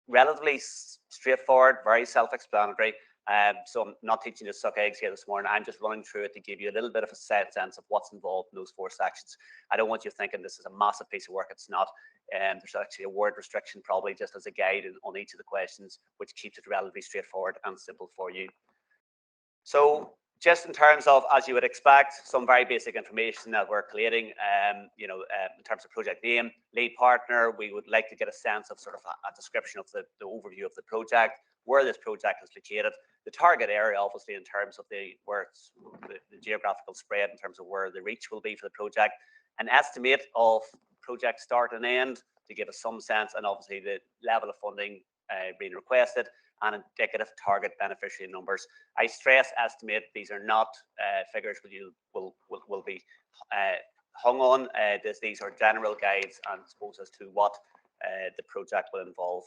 relatively straightforward, very self-explanatory. So I'm not teaching you to suck eggs here this morning. I'm just running through it to give you a little bit of a sense of what's involved in those 4 sections. I don't want you thinking this is a massive piece of work. It's not. There's actually a word restriction probably just as a guide on each of the questions, which keeps it relatively straightforward and simple for you. So just in terms of, as you would expect, some very basic information that we're collating, in terms of project name, lead partner, we would like to get a sense of sort of a description of the overview of the project, where this project is located, the target area, obviously, in terms of the geographical spread, in terms of where the reach will be for the project, an estimate of project start and end to give us some sense, and obviously the level of funding being requested, and indicative target beneficiary numbers. I stress estimate, these are not figures that you will be hung on. These are general guides and suppose as to what the project will involve.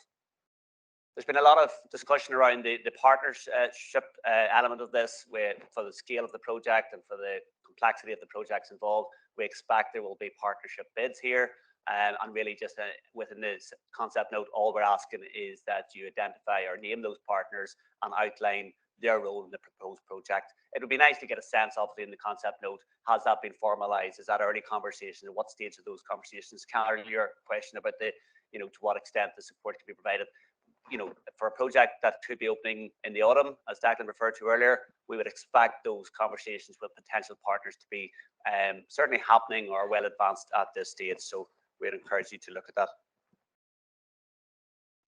There's been a lot of discussion around the partnership element of this, for the scale of the project and for the complexity of the projects involved. We expect there will be partnership bids here. And really just within this concept note, all we're asking is that you identify or name those partners and outline their role in the proposed project. It would be nice to get a sense, obviously, in the concept note, has that been formalized? Is that early conversation? At what stage of those conversations? Your question about the, to what extent the support can be provided. For a project that could be opening in the autumn, as Declan referred to earlier, we would expect those conversations with potential partners to be certainly happening or well advanced at this stage. So we'd encourage you to look at that.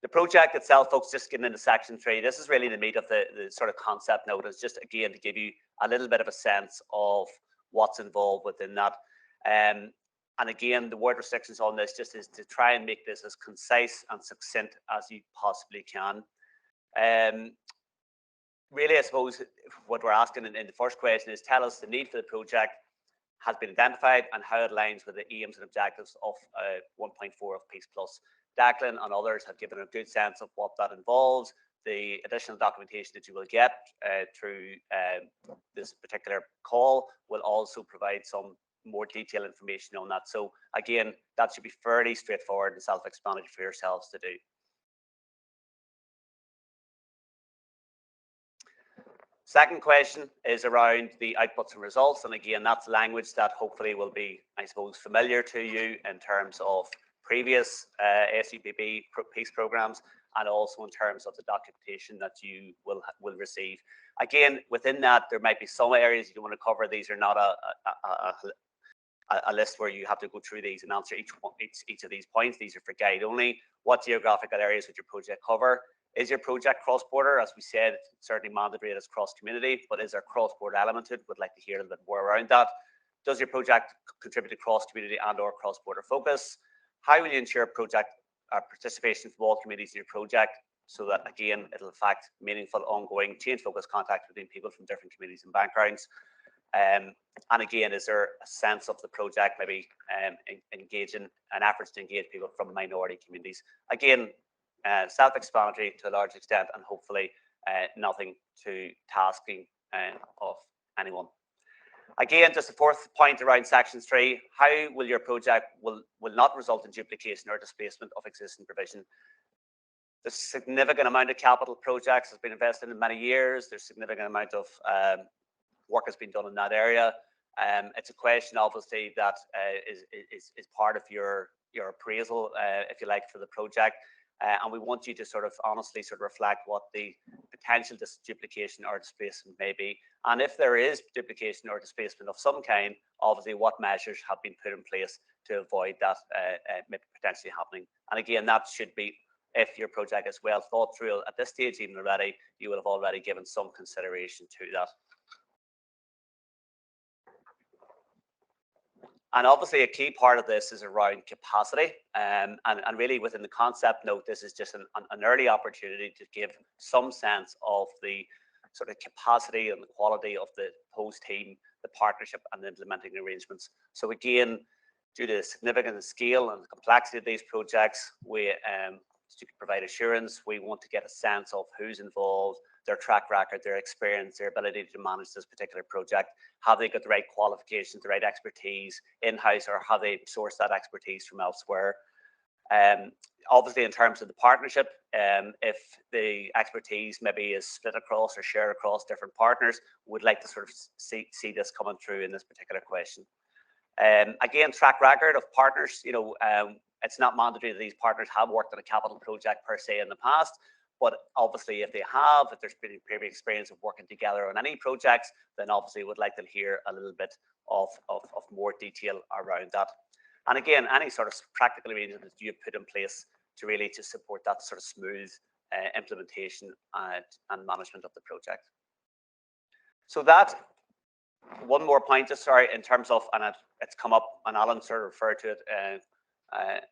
The project itself, folks, just getting into section 3, this is really the meat of the sort of concept note. It's just, again, to give you a little bit of a sense of what's involved within that. And again, the word restrictions on this just is to try and make this as concise and succinct as you possibly can. Really, I suppose what we're asking in the first question is, tell us the need for the project has been identified and how it aligns with the aims and objectives of 1.4 of PEACEPLUS. Declan and others have given a good sense of what that involves. The additional documentation that you will get through this particular call will also provide some more detailed information on that. So again, that should be fairly straightforward and self-explanatory for yourselves to do. Second question is around the outputs and results. And again, that's language that hopefully will be, I suppose, familiar to you in terms of previous SEUPB PEACE programs, and also in terms of the documentation that you will receive. Again, within that, there might be some areas you want to cover. These are not a list where you have to go through these and answer each of these points. These are for guide only. What geographical areas would your project cover? Is your project cross-border? As we said, it's certainly mandatory as cross-community, but is there cross-border element to it? Would like to hear a little bit more around that. Does your project contribute to cross-community and or cross-border focus? How will you ensure project participation from all communities in your project so that, again, it'll affect meaningful, ongoing, change-focused contact between people from different communities and backgrounds? And again, is there a sense of the project maybe engaging and efforts to engage people from minority communities? Again, self-explanatory to a large extent, and hopefully nothing too tasking of anyone. Again, just a fourth point around section 3, how will your project will not result in duplication or displacement of existing provision? There's a significant amount of capital projects has been invested in many years. There's a significant amount of work has been done in that area. It's a question, obviously, that is part of your appraisal, if you like, for the project. And we want you to sort of honestly sort of reflect what the potential duplication or displacement may be. And if there is duplication or displacement of some kind, obviously what measures have been put in place to avoid that potentially happening. And again, that should be, if your project is well thought through at this stage even already, you will have already given some consideration to that. And obviously a key part of this is around capacity. And really within the concept note, this is just an early opportunity to give some sense of the sort of capacity and the quality of the host team, the partnership and the implementing arrangements. So again, due to the significant scale and the complexity of these projects, we to provide assurance, we want to get a sense of who's involved, their track record, their experience, their ability to manage this particular project. Have they got the right qualifications, the right expertise in-house, or have they sourced that expertise from elsewhere? Obviously, in terms of the partnership, if the expertise maybe is split across or shared across different partners, we'd like to sort of see this coming through in this particular question. Again, track record of partners, it's not mandatory that these partners have worked on a capital project per se in the past, but obviously if they have, if there's been previous experience of working together on any projects, then obviously would like to hear a little bit of more detail around that. And again, any sort of practical arrangements that you put in place to really to support that sort of smooth implementation and management of the project. So that, one more point, just sorry, in terms of, and it's come up, and Alan sort of referred to it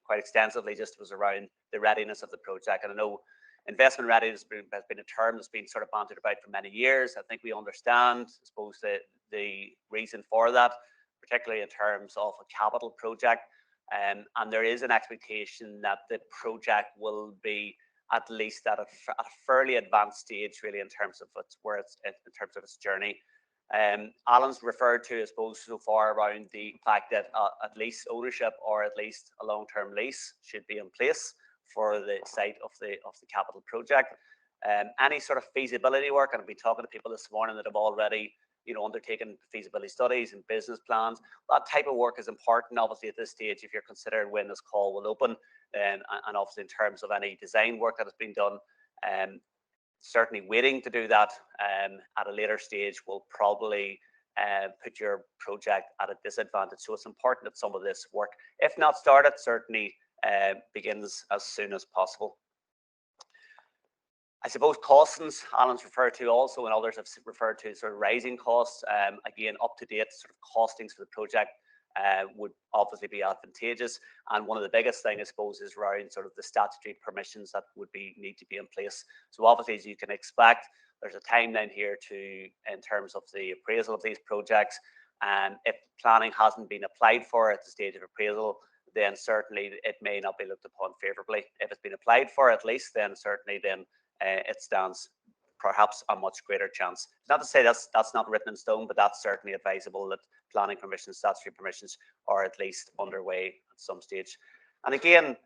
quite extensively, just was around the readiness of the project. And I know, Investment readiness has been a term that's been sort of bantered about for many years. I think we understand, I suppose, the reason for that, particularly in terms of a capital project. And there is an expectation that the project will be at least at a fairly advanced stage, really, in terms of its journey. Alan's referred to, I suppose, so far around the fact that at least ownership or at least a long-term lease should be in place for the site of the capital project. Any sort of feasibility work, and I've been talking to people this morning that have already, undertaken feasibility studies and business plans. That type of work is important, obviously, at this stage, if you're considering when this call will open, and obviously in terms of any design work that has been done. Certainly waiting to do that at a later stage will probably put your project at a disadvantage. So it's important that some of this work, if not started, certainly begins as soon as possible. I suppose costings, Alan's referred to also, and others have referred to sort of rising costs. Again, up-to-date sort of costings for the project would obviously be advantageous. And one of the biggest things, I suppose, is around sort of the statutory permissions that would need to be in place. So obviously, as you can expect, there's a timeline here in terms of the appraisal of these projects. And if planning hasn't been applied for at the stage of appraisal, then certainly it may not be looked upon favourably. If it's been applied for at least, then certainly it stands perhaps a much greater chance. Not to say that's not written in stone, but that's certainly advisable that planning permissions, statutory permissions are at least underway at some stage. And again,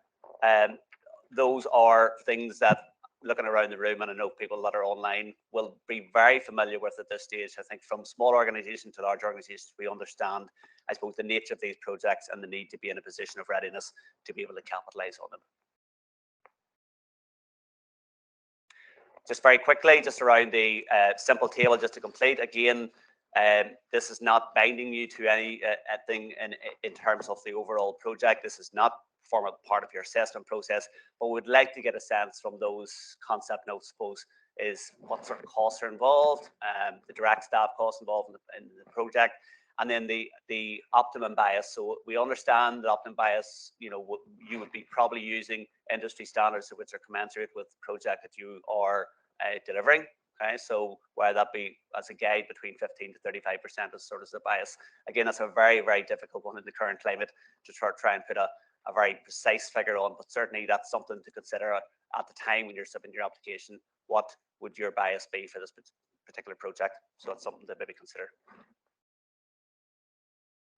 those are things that, looking around the room, and I know people that are online will be very familiar with at this stage. I think from small organisations to large organisations, we understand, I suppose, the nature of these projects and the need to be in a position of readiness to be able to capitalise on them. Just very quickly, just around the simple table, just to complete. Again, this is not binding you to anything in terms of the overall project. This is not form a part of your assessment process, but we'd like to get a sense from those concept notes, I suppose, is what sort of costs are involved, the direct staff costs involved in the project, and then the optimum bias. So we understand the optimum bias, you would be probably using industry standards which are commensurate with the project that you are delivering. Okay, so whether that be as a guide between 15 to 35% is sort of the bias. Again, that's a very, very difficult one in the current climate to try and put a very precise figure on, but certainly that's something to consider at the time when you're submitting your application. What would your bias be for this particular project? So that's something to maybe consider.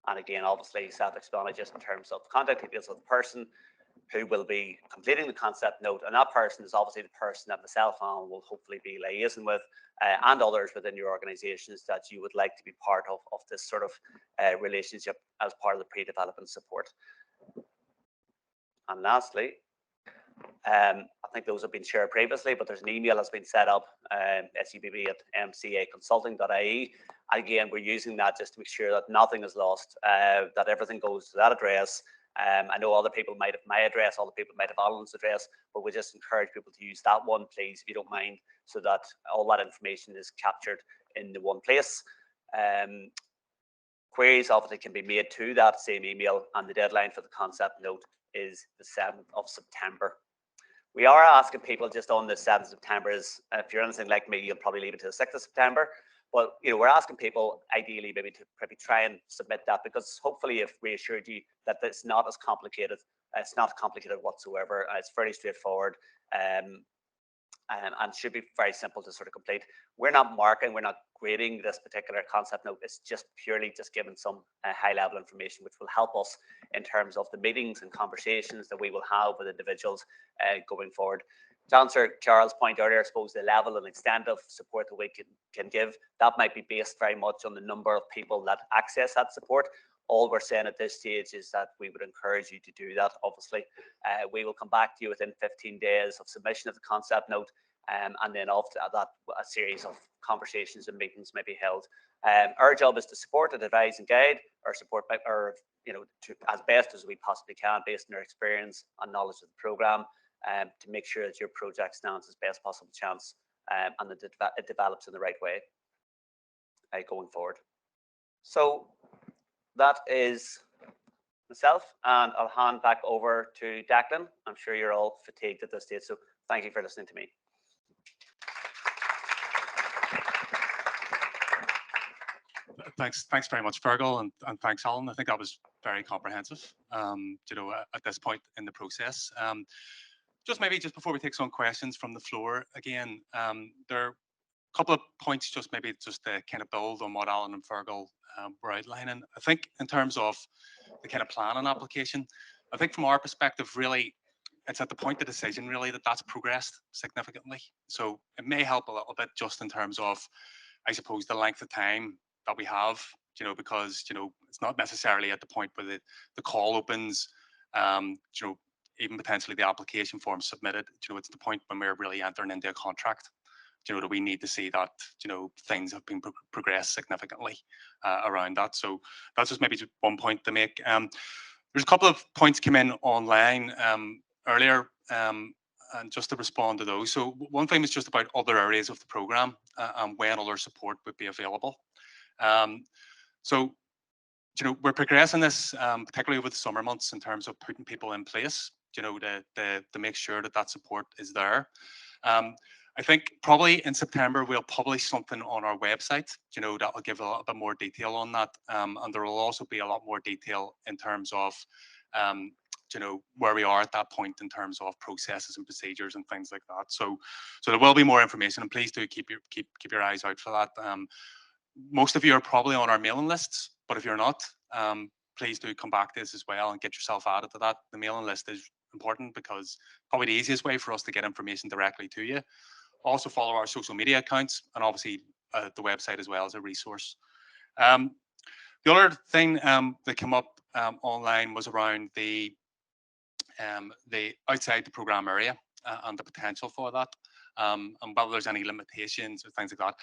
And again, obviously, self-explanatory just in terms of contact details of the person who will be completing the concept note, and that person is obviously the person that myself and will hopefully be liaising with, and others within your organisations that you would like to be part of this sort of relationship as part of the pre-development support. And lastly, I think those have been shared previously, but there's an email that's been set up, SEUPB@mcaconsulting.ie. Again, we're using that just to make sure that nothing is lost, that everything goes to that address. I know other people might have my address, other people might have Alan's address, but we just encourage people to use that one, please, if you don't mind, so that all that information is captured in the one place. Queries obviously can be made to that same email, and the deadline for the concept note is the 7th of September. We are asking people just on the 7th of September is, if you're anything like me, you'll probably leave it to the 6th of September. But we're asking people ideally maybe to try and submit that, because hopefully if reassured you that it's not as complicated, it's not complicated whatsoever, it's fairly straightforward, and should be very simple to sort of complete. We're not marking, we're not grading this particular concept note. It's just purely just giving some high level information which will help us in terms of the meetings and conversations that we will have with individuals going forward. To answer Charles' point earlier, I suppose the level and extent of support that we can give, that might be based very much on the number of people that access that support. All we're saying at this stage is that we would encourage you to do that, obviously. We will come back to you within 15 days of submission of the concept note, and then after that, a series of conversations and meetings may be held. Our job is to support and advise and guide, or support, or to as best as we possibly can, based on our experience and knowledge of the programme, to make sure that your project stands as best possible chance, and that it develops in the right way going forward. So that is myself, and I'll hand back over to Declan. I'm sure you're all fatigued at this stage, so Thank you for listening to me. Thanks very much, Fergal, and thanks, Alan. I think that was very comprehensive, at this point in the process. Just before we take some questions from the floor, again, there are a couple of points just to kind of build on what Alan and Fergal were outlining. I think in terms of the kind of plan and application, I think from our perspective, really, it's at the point of decision, really, that's progressed significantly. So it may help a little bit just in terms of, I suppose, the length of time that we have, because, it's not necessarily at the point where the call opens, even potentially the application form submitted, it's the point when we're really entering into a contract, that we need to see that, things have been progressed significantly around that. So that's just maybe one point to make. There's a couple of points came in online earlier, and just to respond to those. So one thing was just about other areas of the programme and when other support would be available. So, we're progressing this, particularly over the summer months, in terms of putting people in place, to make sure that support is there. I think probably in September we'll publish something on our website, that will give a little bit more detail on that, and there will also be a lot more detail in terms of, where we are at that point in terms of processes and procedures and things like that. So there will be more information, and please do keep your eyes out for that. Most of you are probably on our mailing lists, but if you're not, please do come back to us as well and get yourself added to that. The mailing list is important because probably the easiest way for us to get information directly to you. Also follow our social media accounts, and obviously the website as well as a resource. The other thing that came up online was around the outside the programme area and the potential for that, and whether there's any limitations or things like that.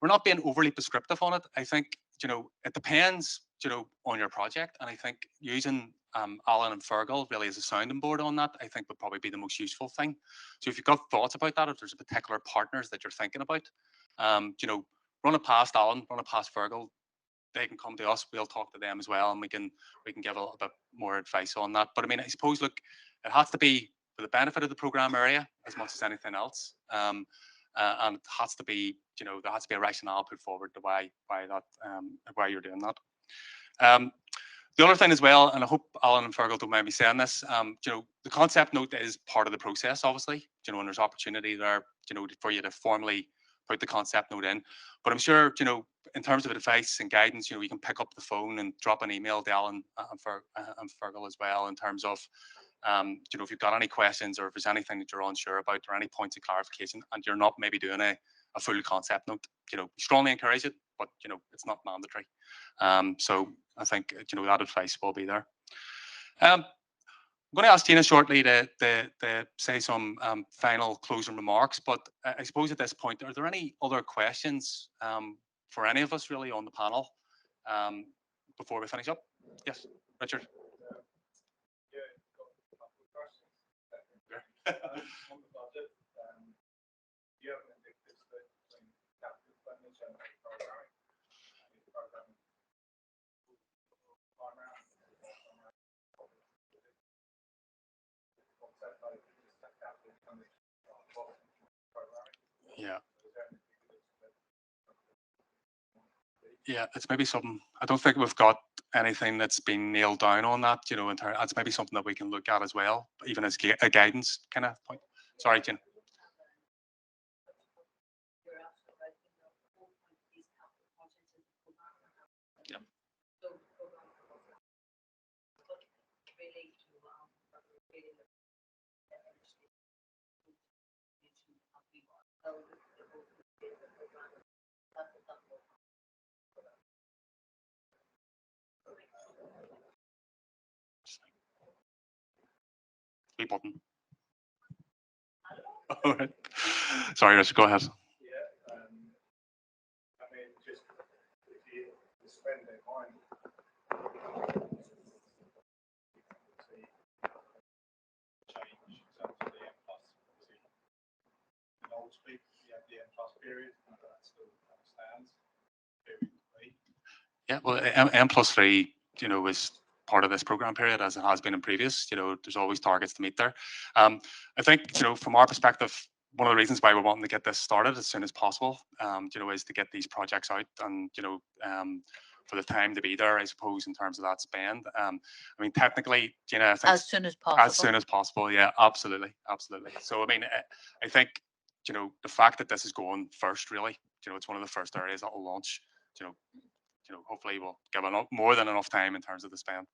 We're not being overly prescriptive on it. I think, it depends, on your project, and I think using Alan and Fergal really as a sounding board on that, I think would probably be the most useful thing. So if you've got thoughts about that, if there's a particular partners that you're thinking about, run it past Alan, run it past Fergal. They can come to us, we'll talk to them as well, and we can give a little bit more advice on that. But I mean, I suppose, look, it has to be for the benefit of the programme area as much as anything else, and it has to be, there has to be a rationale put forward to why you're doing that. The other thing as well, and I hope Alan and Fergal don't mind me saying this, the concept note is part of the process, obviously, and there's opportunity there, for you to formally put the concept note in. But I'm sure, in terms of advice and guidance, you can pick up the phone and drop an email to Alan and Fergal as well, in terms of, if you've got any questions or if there's anything that you're unsure about or any points of clarification and you're not maybe doing a full concept note, we strongly encourage it, but it's not mandatory. So I think that advice will be there. I'm going to ask Tina shortly to say some final closing remarks, but I suppose at this point, are there any other questions for any of us really on the panel before we finish up? Yes, Richard. On the budget, do you have an indicative split between capital expenditure and programming? Yeah, it's maybe something, I don't think we've got anything that's been nailed down on that, it's maybe something that we can look at as well, even as a guidance kind of point. Sorry, Jen. Yeah. Button. All right. Sorry, Richard, go ahead. Yeah, I mean, just if you spend their mind, see change in terms of the M plus. In old speak, you have the M plus period, and that still stands. Yeah, well, M plus 3, is part of this programme period as it has been in previous. There's always targets to meet there. I think, from our perspective, one of the reasons why we're wanting to get this started as soon as possible, is to get these projects out and, for the time to be there, I suppose, in terms of that spend. I mean, technically, I think as soon as possible. As soon as possible, yeah, absolutely. So, I mean, I think, the fact that this is going first, really, it's one of the first areas that will launch, hopefully we'll give more than enough time in terms of the spend.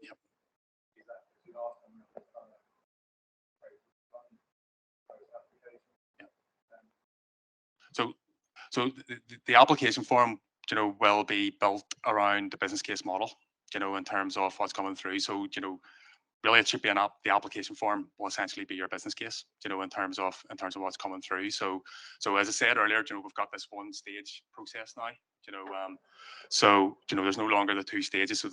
Yep. So the application form, will be built around the business case model, in terms of what's coming through. So, really it should be the application form will essentially be your business case, in terms of what's coming through. So as I said earlier, we've got this one stage process now, so, there's no longer the two stages. So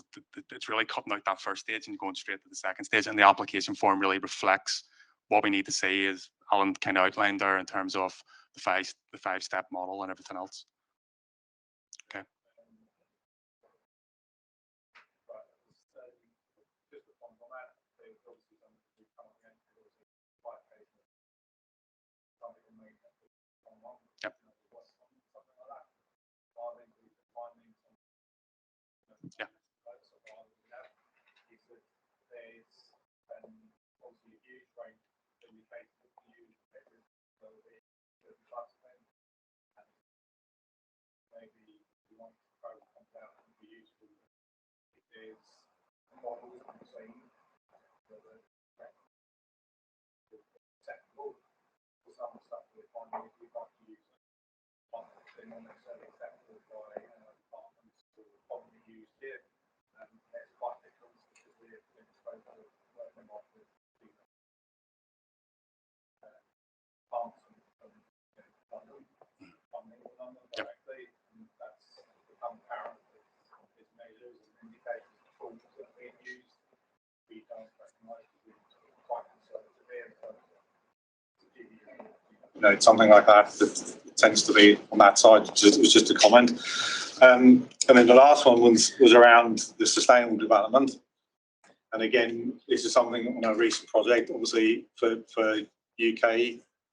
it's really cutting out that first stage and going straight to the second stage. And the application form really reflects what we need to say, as Alan kind of outlined there, in terms of the five-step model and everything else. Okay. Yep. Yeah. Something like that tends to be on that side. It was just a comment. And then the last one was around the sustainable development. And again, this is something on a recent project, obviously for UK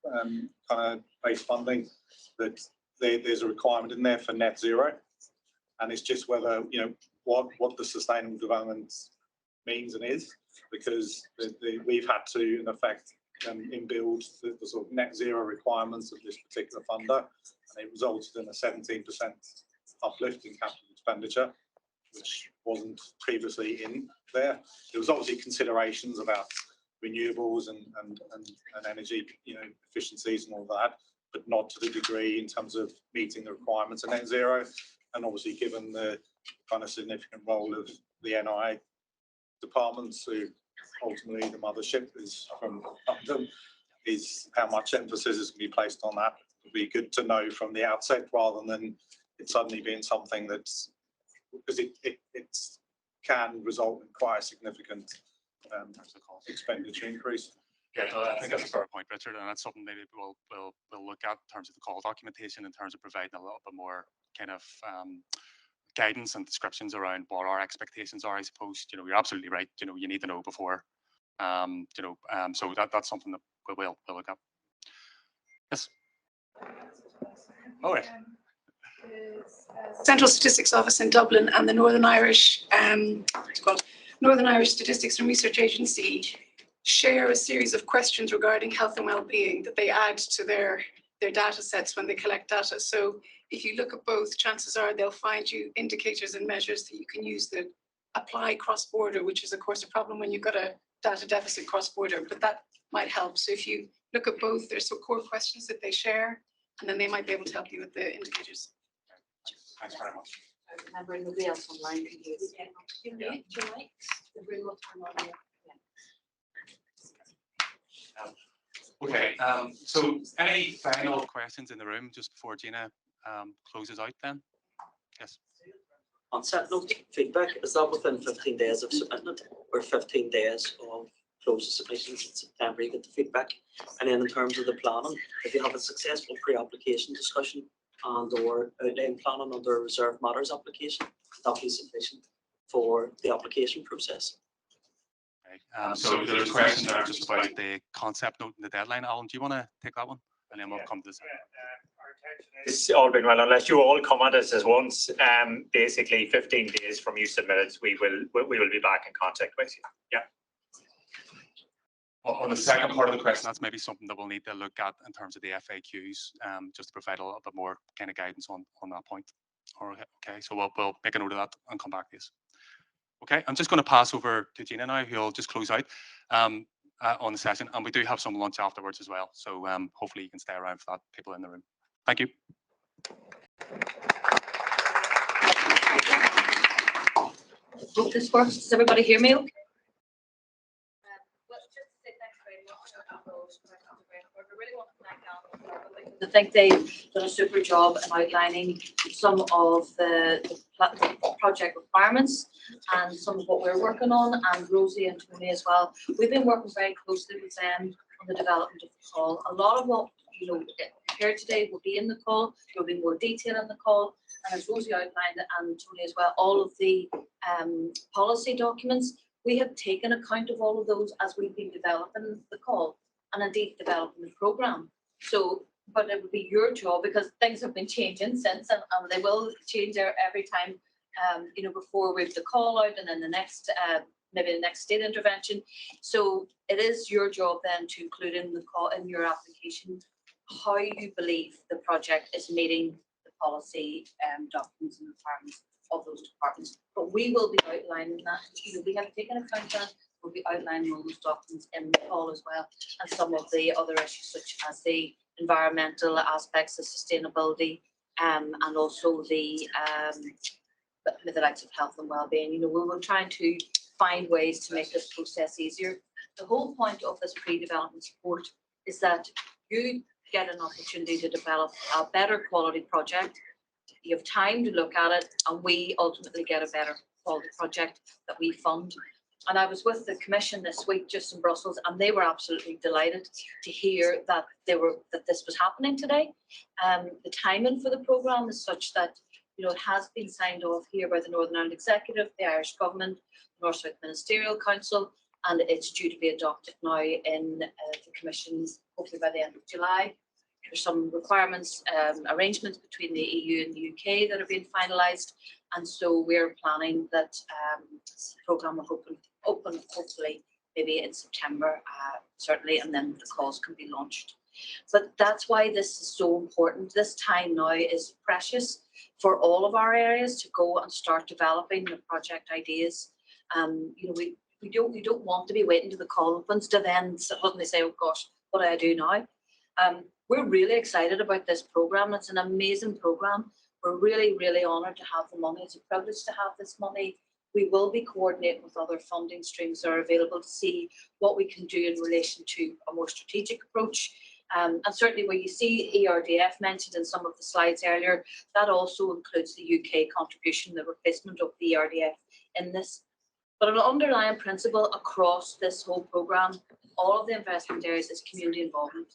kind of based funding, that there's a requirement in there for net zero. And it's just whether, what the sustainable development means and is, because we've had to, in effect, inbuild the sort of net zero requirements of this particular funder, and it resulted in a 17% uplift in capital expenditure, which wasn't previously in there. There was obviously considerations about renewables and energy, efficiencies and all that, but not to the degree in terms of meeting the requirements of net zero. And obviously, given the kind of significant role of the NI departments, who ultimately the mothership is from London, is how much emphasis is going to be placed on that. It would be good to know from the outset, rather than it suddenly being something that's, because it can result in quite a significant expenditure increase. Yeah, no, I think that's a fair point, Richard, and that's something maybe we'll look at in terms of the call documentation, in terms of providing a little bit more kind of guidance and descriptions around what our expectations are. I suppose, you're absolutely right. You need to know before. So that's something that we'll look at. Yes. All right. Central Statistics Office in Dublin and the Northern Irish Statistics and Research Agency share a series of questions regarding health and well-being that they add to their data sets when they collect data. So if you look at both, chances are they'll find you indicators and measures that you can use that apply cross-border, which is of course a problem when you've got a data deficit cross-border, but that might help. So if you look at both, there's some core questions that they share, and then they might be able to help you with the indicators. Thanks very much. Remember, nobody else online can use it. Do you like the room will turn on? Okay, so any final questions in the room just before Gina closes out then? Yes. On set note feedback, is that within 15 days of submitting it, or 15 days of close the submissions in September, you get the feedback. And then in terms of the planning, if you have a successful pre-application discussion and or outline planning under a reserved matters application, that be sufficient for the application process. Okay. So there's a question there just about the concept note and the deadline. Alan, do you want to take that one? And then we'll come to this. It's all been well, unless you all come at us as once. Basically, 15 days from you submitted, we will be back in contact with you. Yeah. Well, on the second part of the question, that's maybe something that we'll need to look at in terms of the FAQs, just to provide a little bit more kind of guidance on that point. Okay, so we'll make a note of that and come back to this. Okay, I'm just going to pass over to Gina now, who'll just close out on the session, and we do have some lunch afterwards as well. So hopefully you can stay around for that, people in the room. Thank you. Hope this works. Does everybody hear me okay? Well, just to say thanks very much I really want to thank Alan because I think they've done a super job in outlining some of the project requirements and some of what we're working on, and Rosie and Tony as well. We've been working very closely with them on the development of the call. A lot of what here today will be in the call. There will be more detail in the call, and as Rosie outlined and Tony as well, all of the policy documents, we have taken account of all of those as we've been developing the call and indeed developing the programme. So, but it would be your job, because things have been changing since, and they will change every time, before we have the call out and then the next, maybe the next state intervention. So it is your job then to include in the call in your application how you believe the project is meeting the policy documents and requirements of those departments. But we will be outlining that. We have taken account of that. We'll be outlining all those documents in the call as well, and some of the other issues such as the environmental aspects of sustainability, and also the likes of health and well-being. We were trying to find ways to make this process easier. The whole point of this pre-development support is that you get an opportunity to develop a better quality project. You have time to look at it, and we ultimately get a better quality project that we fund. And I was with the Commission this week just in Brussels, and they were absolutely delighted to hear that this was happening today. The timing for the programme is such that it has been signed off here by the Northern Ireland Executive, the Irish Government, North South Ministerial Council, and it's due to be adopted now in the Commission's, hopefully by the end of July. There's some requirements, arrangements between the EU and the UK that are being finalised, and so we're planning that this programme will open hopefully maybe in September, certainly, and then the calls can be launched. But that's why this is so important. This time now is precious for all of our areas to go and start developing the project ideas. We don't want to be waiting to the call opens to then suddenly say, oh gosh, what do I do now? We're really excited about this programme. It's an amazing programme. We're really, really honoured to have the money. It's a privilege to have this money. We will be coordinating with other funding streams that are available to see what we can do in relation to a more strategic approach. And certainly where you see ERDF mentioned in some of the slides earlier, that also includes the UK contribution, the replacement of the ERDF in this. But an underlying principle across this whole programme, all of the investment areas, is community involvement.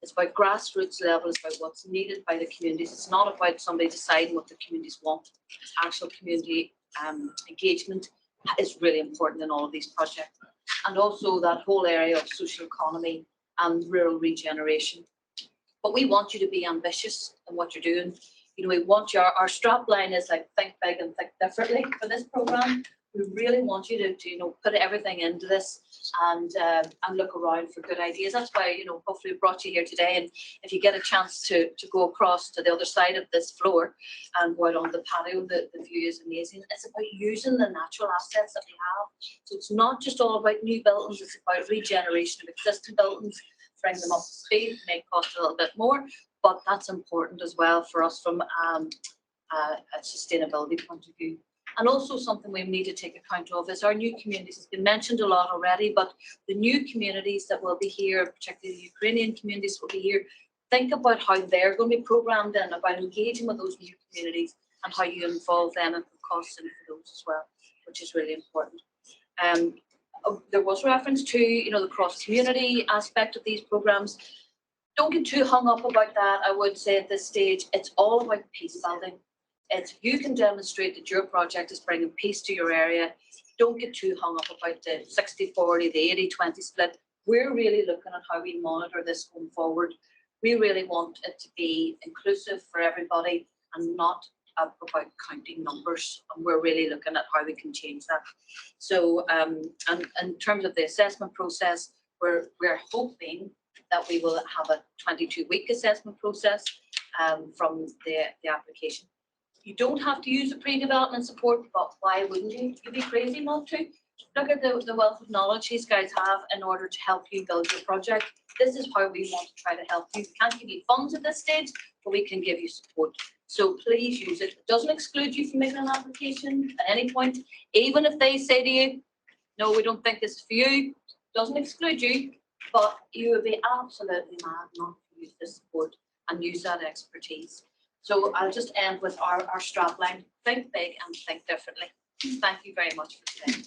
It's about grassroots level, it's about what's needed by the communities. It's not about somebody deciding what the communities want. Actual community engagement is really important in all of these projects. And also that whole area of social economy and rural regeneration. But we want you to be ambitious in what you're doing. We want our strap line is like think big and think differently for this programme. We really want you to put everything into this and look around for good ideas. That's why hopefully we brought you here today. And if you get a chance to go across to the other side of this floor and go out on the patio, the view is amazing. It's about using the natural assets that we have. So it's not just all about new buildings. It's about regeneration of existing buildings, bring them up to speed, make cost a little bit more. But that's important as well for us from a sustainability point of view. And also something we need to take account of is our new communities. It's been mentioned a lot already, but the new communities that will be here, particularly the Ukrainian communities will be here, think about how they're going to be programmed in, about engaging with those new communities and how you involve them and put costs in for those as well, which is really important. there was reference to, you know, the cross-community aspect of these programmes. Don't get too hung up about that. I would say at this stage, it's all about peace building. It's you can demonstrate that your project is bringing peace to your area. Don't get too hung up about the 60-40, the 80-20 split. We're really looking at how we monitor this going forward. We really want it to be inclusive for everybody and not about counting numbers. And we're really looking at how we can change that. So, and in terms of the assessment process, we're hoping that we will have a 22-week assessment process from the application. You don't have to use the pre-development support, but why wouldn't you? You'd be crazy not to. Look at the wealth of knowledge these guys have in order to help you build your project. This is how we want to try to help you. We can't give you funds at this stage, but we can give you support. So please use it. It doesn't exclude you from making an application at any point. Even if they say to you, no, we don't think this is for you, it doesn't exclude you, but you would be absolutely mad not to use this support and use that expertise. So I'll just end with our strap line: think big and think differently. Thank you very much for today.